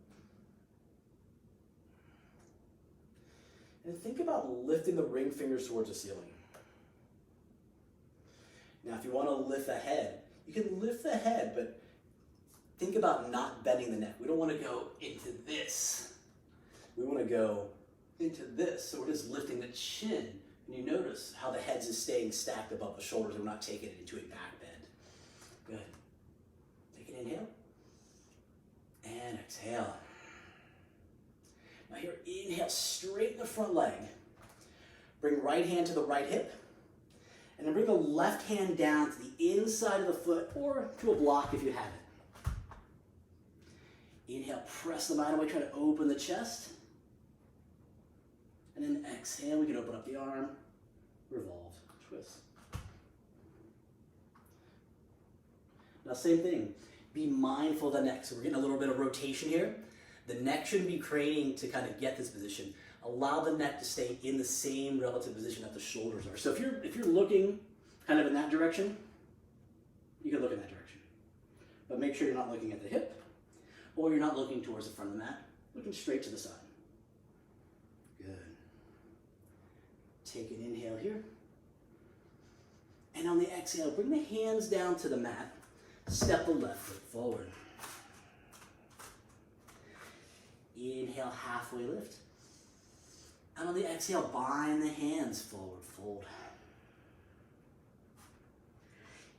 And think about lifting the ring fingers towards the ceiling. Now if you want to lift the head, you can lift the head, but think about not bending the neck. We don't want to go into this. We want to go into this. So we're just lifting the chin. And you notice how the head is staying stacked above the shoulders. We're not taking it into a back bend. Good. Take an inhale. And exhale. Now here, inhale, straighten the front leg. Bring right hand to the right hip. And then bring the left hand down to the inside of the foot or to a block if you have it. Inhale, press the mind away, try to open the chest. And then exhale, we can open up the arm, revolve, twist. Now same thing, be mindful of the neck. So we're getting a little bit of rotation here. The neck shouldn't be craning to kind of get this position. Allow the neck to stay in the same relative position that the shoulders are. So if you're looking kind of in that direction, you can look in that direction. But make sure you're not looking at the hip, or you're not looking towards the front of the mat, looking straight to the side. Good. Take an inhale here. And on the exhale, bring the hands down to the mat. Step the left foot forward. Inhale, halfway lift. And on the exhale, bind the hands forward, fold.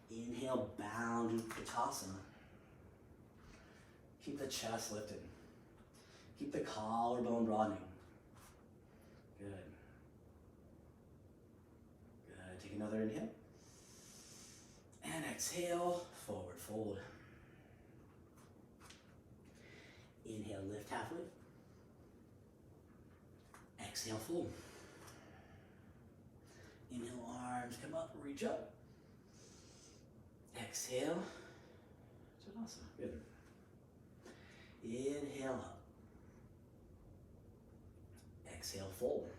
Inhale, bound Utkatasana. Keep the chest lifted. Keep the collarbone broadening. Good. Good. Take another inhale. And exhale, forward fold. Inhale, lift halfway. Exhale, fold. Inhale, arms come up, reach up. Exhale, Tadasana. Good. Inhale up. Exhale, fold.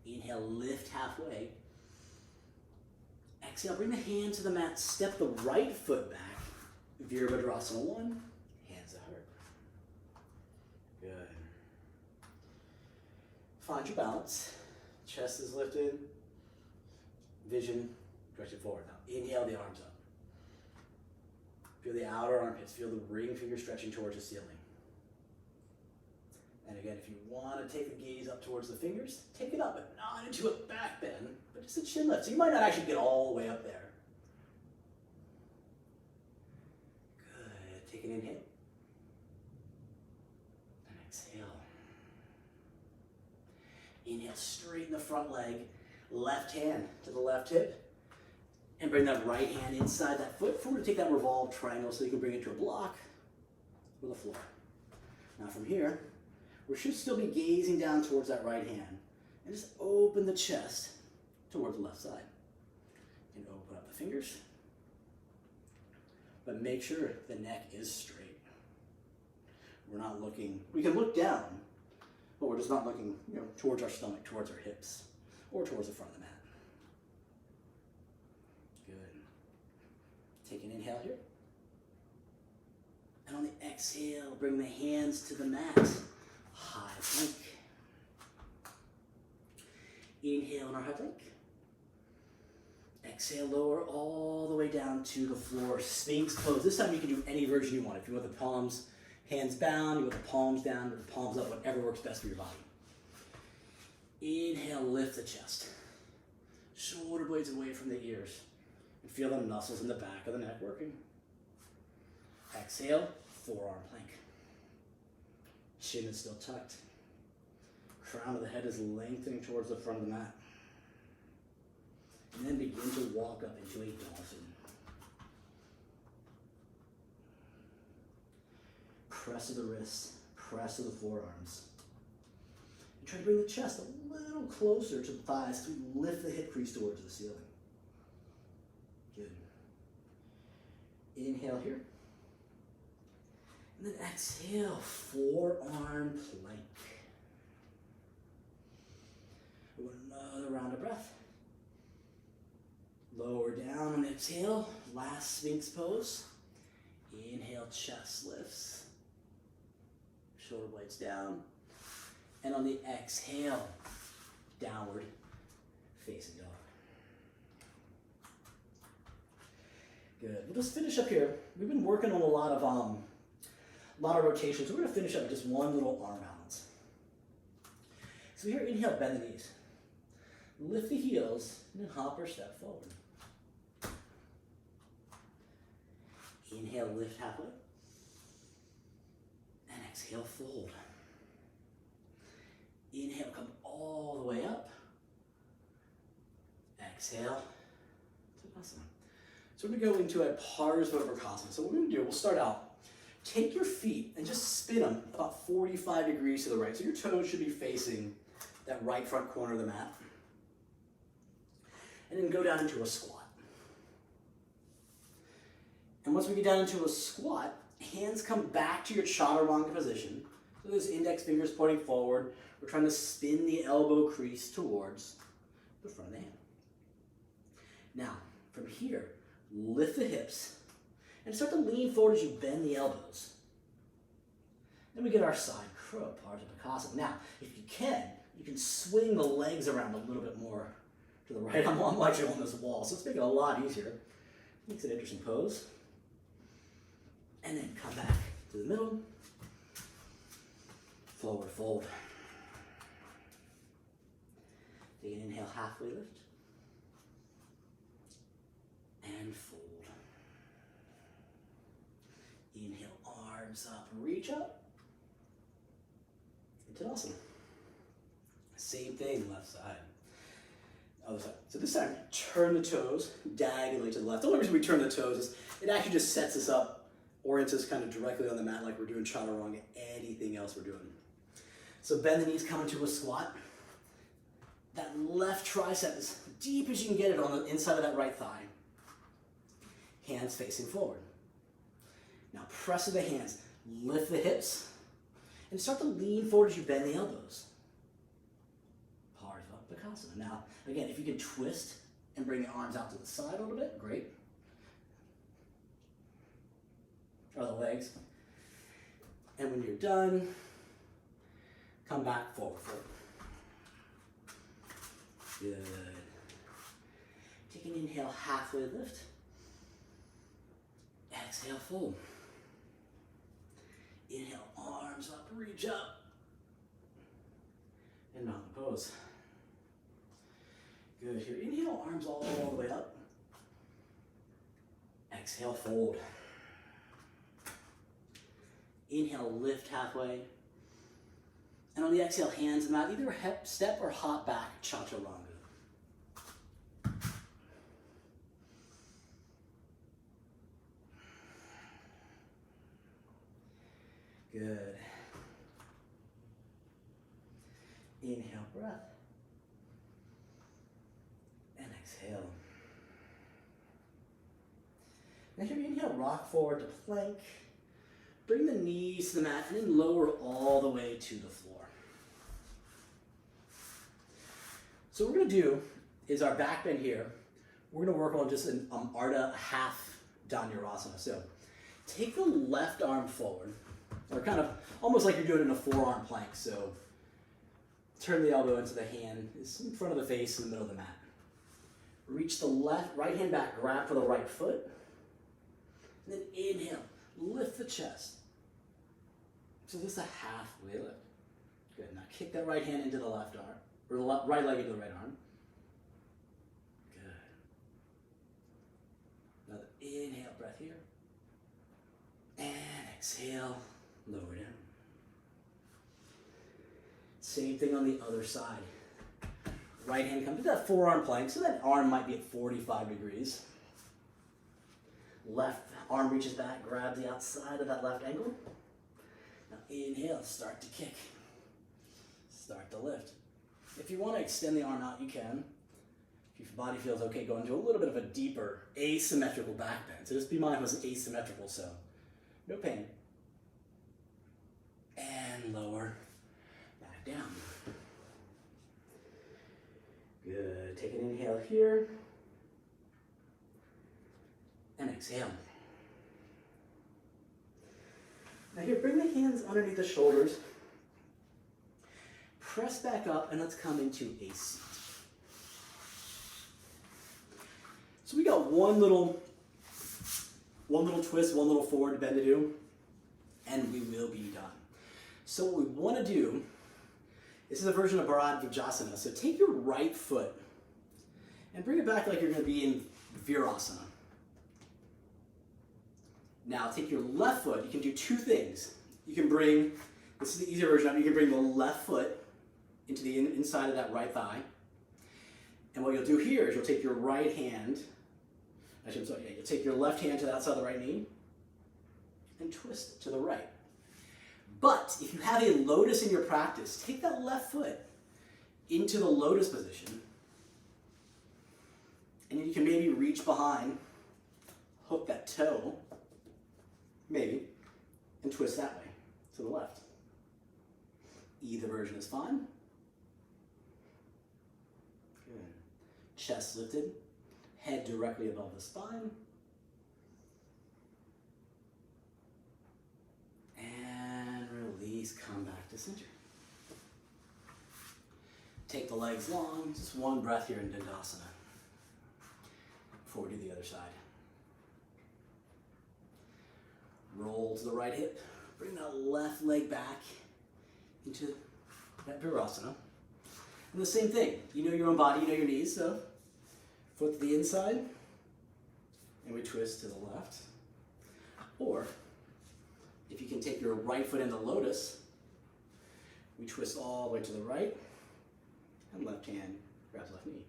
Inhale, lift halfway. Exhale, bring the hand to the mat, step the right foot back. Virabhadrasana 1, hands to heart. Good. Find your balance. Chest is lifted. Vision directed forward. Now inhale the arms up. Feel the outer armpits. Feel the ring finger stretching towards the ceiling. And again, if you want to take the gaze up towards the fingers, take it up, but not into a back bend, but just a chin lift. So you might not actually get all the way up there. Good. Take an inhale. And exhale. Inhale, straighten the front leg. Left hand to the left hip. And bring that right hand inside that foot. If we were to take that revolved triangle so you can bring it to a block or the floor. Now from here, we should still be gazing down towards that right hand. And just open the chest toward the left side. And open up the fingers. But make sure the neck is straight. We're not looking, we can look down, but we're just not looking, towards our stomach, towards our hips, or towards the front of the mat. Good. Take an inhale here. And on the exhale, bring the hands to the mat. High plank. Inhale in our high plank. Exhale, lower all the way down to the floor. Sphinx pose. This time you can do any version you want. If you want the palms, hands bound, you want the palms down, the palms up, whatever works best for your body. Inhale, lift the chest. Shoulder blades away from the ears. And feel the muscles in the back of the neck working. Exhale, forearm plank. Chin is still tucked. Crown of the head is lengthening towards the front of the mat. And then begin to walk up into a dolphin. Press of the wrists, press of the forearms. And try to bring the chest a little closer to the thighs as we lift the hip crease towards the ceiling. Good. Inhale here. And then exhale, forearm plank. Another round of breath. Lower down on exhale, last Sphinx pose. Inhale, chest lifts. Shoulder blades down. And on the exhale, downward facing dog. Good. We'll just finish up here. We've been working on a lot of rotations. We're going to finish up with just one little arm balance. So here, inhale, bend the knees. Lift the heels, and then hop or step forward. Inhale, lift halfway. And exhale, fold. Inhale, come all the way up. Exhale, Tadasana. So we're going to go into a Parsva. So what we're going to do, we'll start out. Take your feet and just spin them about 45 degrees to the right. So your toes should be facing that right front corner of the mat. And then go down into a squat. And once we get down into a squat, hands come back to your chaturanga position. So those index fingers pointing forward. We're trying to spin the elbow crease towards the front of the hand. Now, from here, lift the hips and start to lean forward as you bend the elbows. Then we get our side crow, Parsva. Now, if you can swing the legs around a little bit more to the right. I'm actually on this wall, so it's making it a lot easier. Makes it an interesting pose. And then come back to the middle. Forward fold. Take an inhale, halfway lift. And fold. Inhale, arms up, reach up. Tadasana. Same thing, left side. Other side. So this time, turn the toes diagonally to the left. The only reason we turn the toes is it actually just sets us up, orients us kind of directly on the mat like we're doing chaturanga, anything else we're doing. So bend the knees, come into a squat. That left tricep as deep as you can get it on the inside of that right thigh. Hands facing forward. Now press with the hands, lift the hips, And start to lean forward as you bend the elbows. Bakasana. Now, again, if you can twist and bring the arms out to the side a little bit, great. Or the legs. And when you're done, come back forward. Good. Take an inhale, halfway lift. Exhale, fold. Inhale, arms up, reach up. And mountain pose. Good. Here, inhale, arms all the way up. Exhale, fold. Inhale, lift halfway. And on the exhale, hands and mat, either step or hop back, chaturanga. Good. Inhale, breath. And exhale. Now here, inhale, rock forward to plank. Bring the knees to the mat and then lower all the way to the floor. So what we're going to do is our back bend here. We're going to work on just an Ardha half Dhanurasana. So take the left arm forward, or kind of almost like you're doing it in a forearm plank. So turn the elbow into the hand, it's in front of the face in the middle of the mat. Reach the right hand back, grab for the right foot, and then inhale, lift the chest. So this is a halfway lift. Good. Now kick that right hand into the left arm, or the right leg into the right arm. Good. Another inhale, breath here. And exhale, lower down. Same thing on the other side. Right hand comes to that forearm plank, so that arm might be at 45 degrees. Left arm reaches back, grabs the outside of that left ankle. Now inhale, start to kick. Start to lift. If you want to extend the arm out, you can. If your body feels okay, go into a little bit of a deeper asymmetrical back bend. So just be mindful it's asymmetrical, so no pain. And lower, back down. Good. Take an inhale here. And exhale. Now here, bring the hands underneath the shoulders. Press back up and let's come into a seat. So we got one little twist, one little forward bend to do, and we will be done. So what we want to do, this is a version of Bharadvajasana. So take your right foot and bring it back like you're going to be in Virasana. Now take your left foot. You can do two things. You can bring, this is the easier version of it, you can bring the left foot into the inside of that right thigh. And what you'll do here is you'll take your right hand, you'll take your left hand to the outside of the right knee and twist it to the right. But if you have a lotus in your practice, take that left foot into the lotus position. And you can maybe reach behind, hook that toe, maybe, and twist that way to the left. Either version is fine. Good. Chest lifted, head directly above the spine. And release, come back to center. Take the legs long, just one breath here in Dandasana. Before we do the other side. Roll to the right hip, bring that left leg back into that Virasana. And the same thing, you know your own body, you know your knees, so foot to the inside, and we twist to the left. Or, if you can take your right foot in the lotus, we twist all the way to the right, and left hand grabs left knee.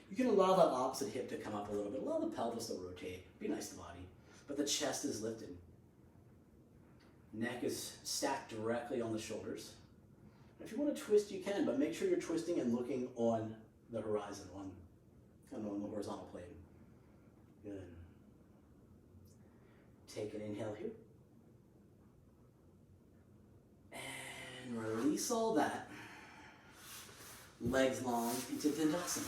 You can allow that opposite hip to come up a little bit, allow the pelvis to rotate, be nice to the body, but the chest is lifted. Neck is stacked directly on the shoulders. If you want to twist, you can, but make sure you're twisting and looking on the horizon, on the horizontal plane. Good. Take an inhale here. And release all that. Legs long into Dandasana.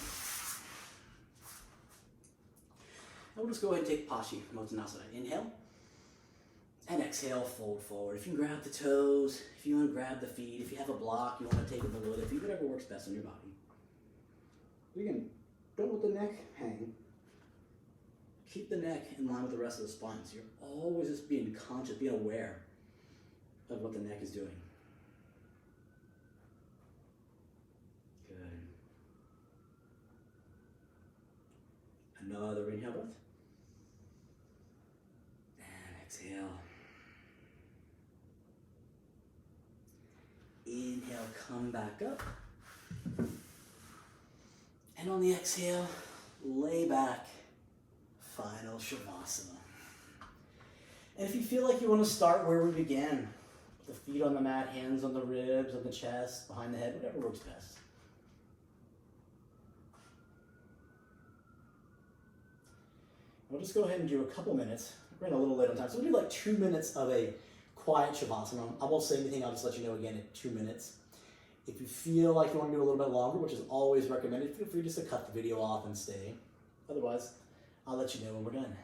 And we'll just go ahead and take Paschimottanasana. Inhale. And exhale, fold forward. If you can grab the toes, if you want to grab the feet, if you have a block, you want to take it below the feet, whatever works best on your body. Again, don't let the neck hang. Keep the neck in line with the rest of the spine. So you're always just being conscious, being aware of what the neck is doing. Good. Another inhale breath. And exhale. Inhale, come back up. And on the exhale, lay back. Final Shavasana. And if you feel like you want to start where we began, the feet on the mat, hands on the ribs, on the chest, behind the head, whatever works best. We'll just go ahead and do a couple minutes. We're running a little late on time, so we'll do like 2 minutes of a quiet Shavasana. I won't say anything, I'll just let you know again at 2 minutes. If you feel like you want to do a little bit longer, which is always recommended, feel free just to cut the video off and stay. Otherwise, I'll let you know when we're done.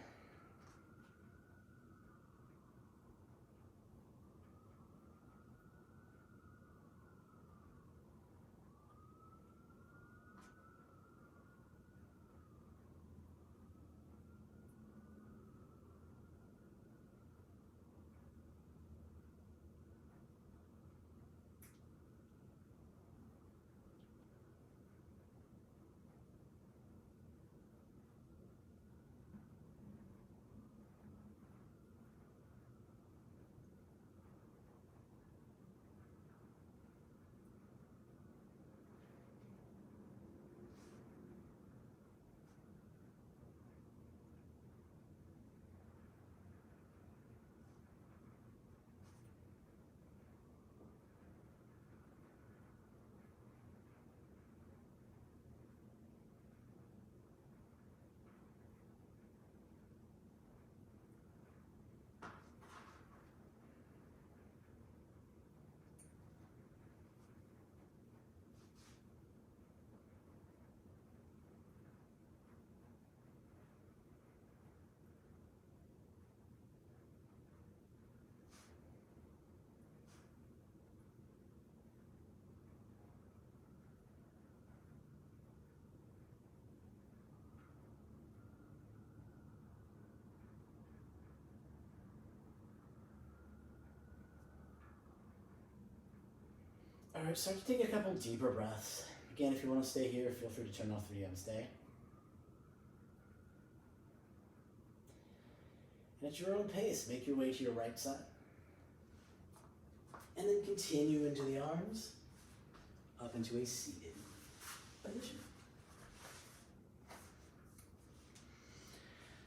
All right, start to take a couple deeper breaths. Again, if you want to stay here, feel free to turn off the video and stay. And at your own pace, make your way to your right side. And then continue into the arms, up into a seated position.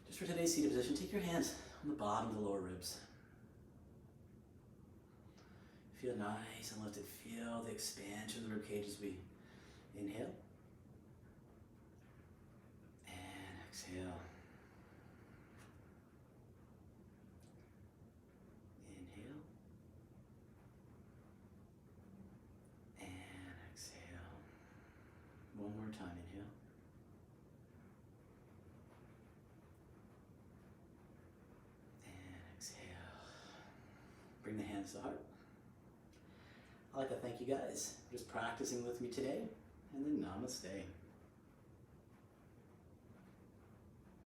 Just for today's seated position, take your hands on the bottom of the lower ribs. Feel nice and lifted. Feel the expansion of the rib cage as we inhale and exhale. Inhale and exhale. One more time, inhale. And exhale. Bring the hands to the heart. I'd like to thank you guys for just practicing with me today, and then namaste.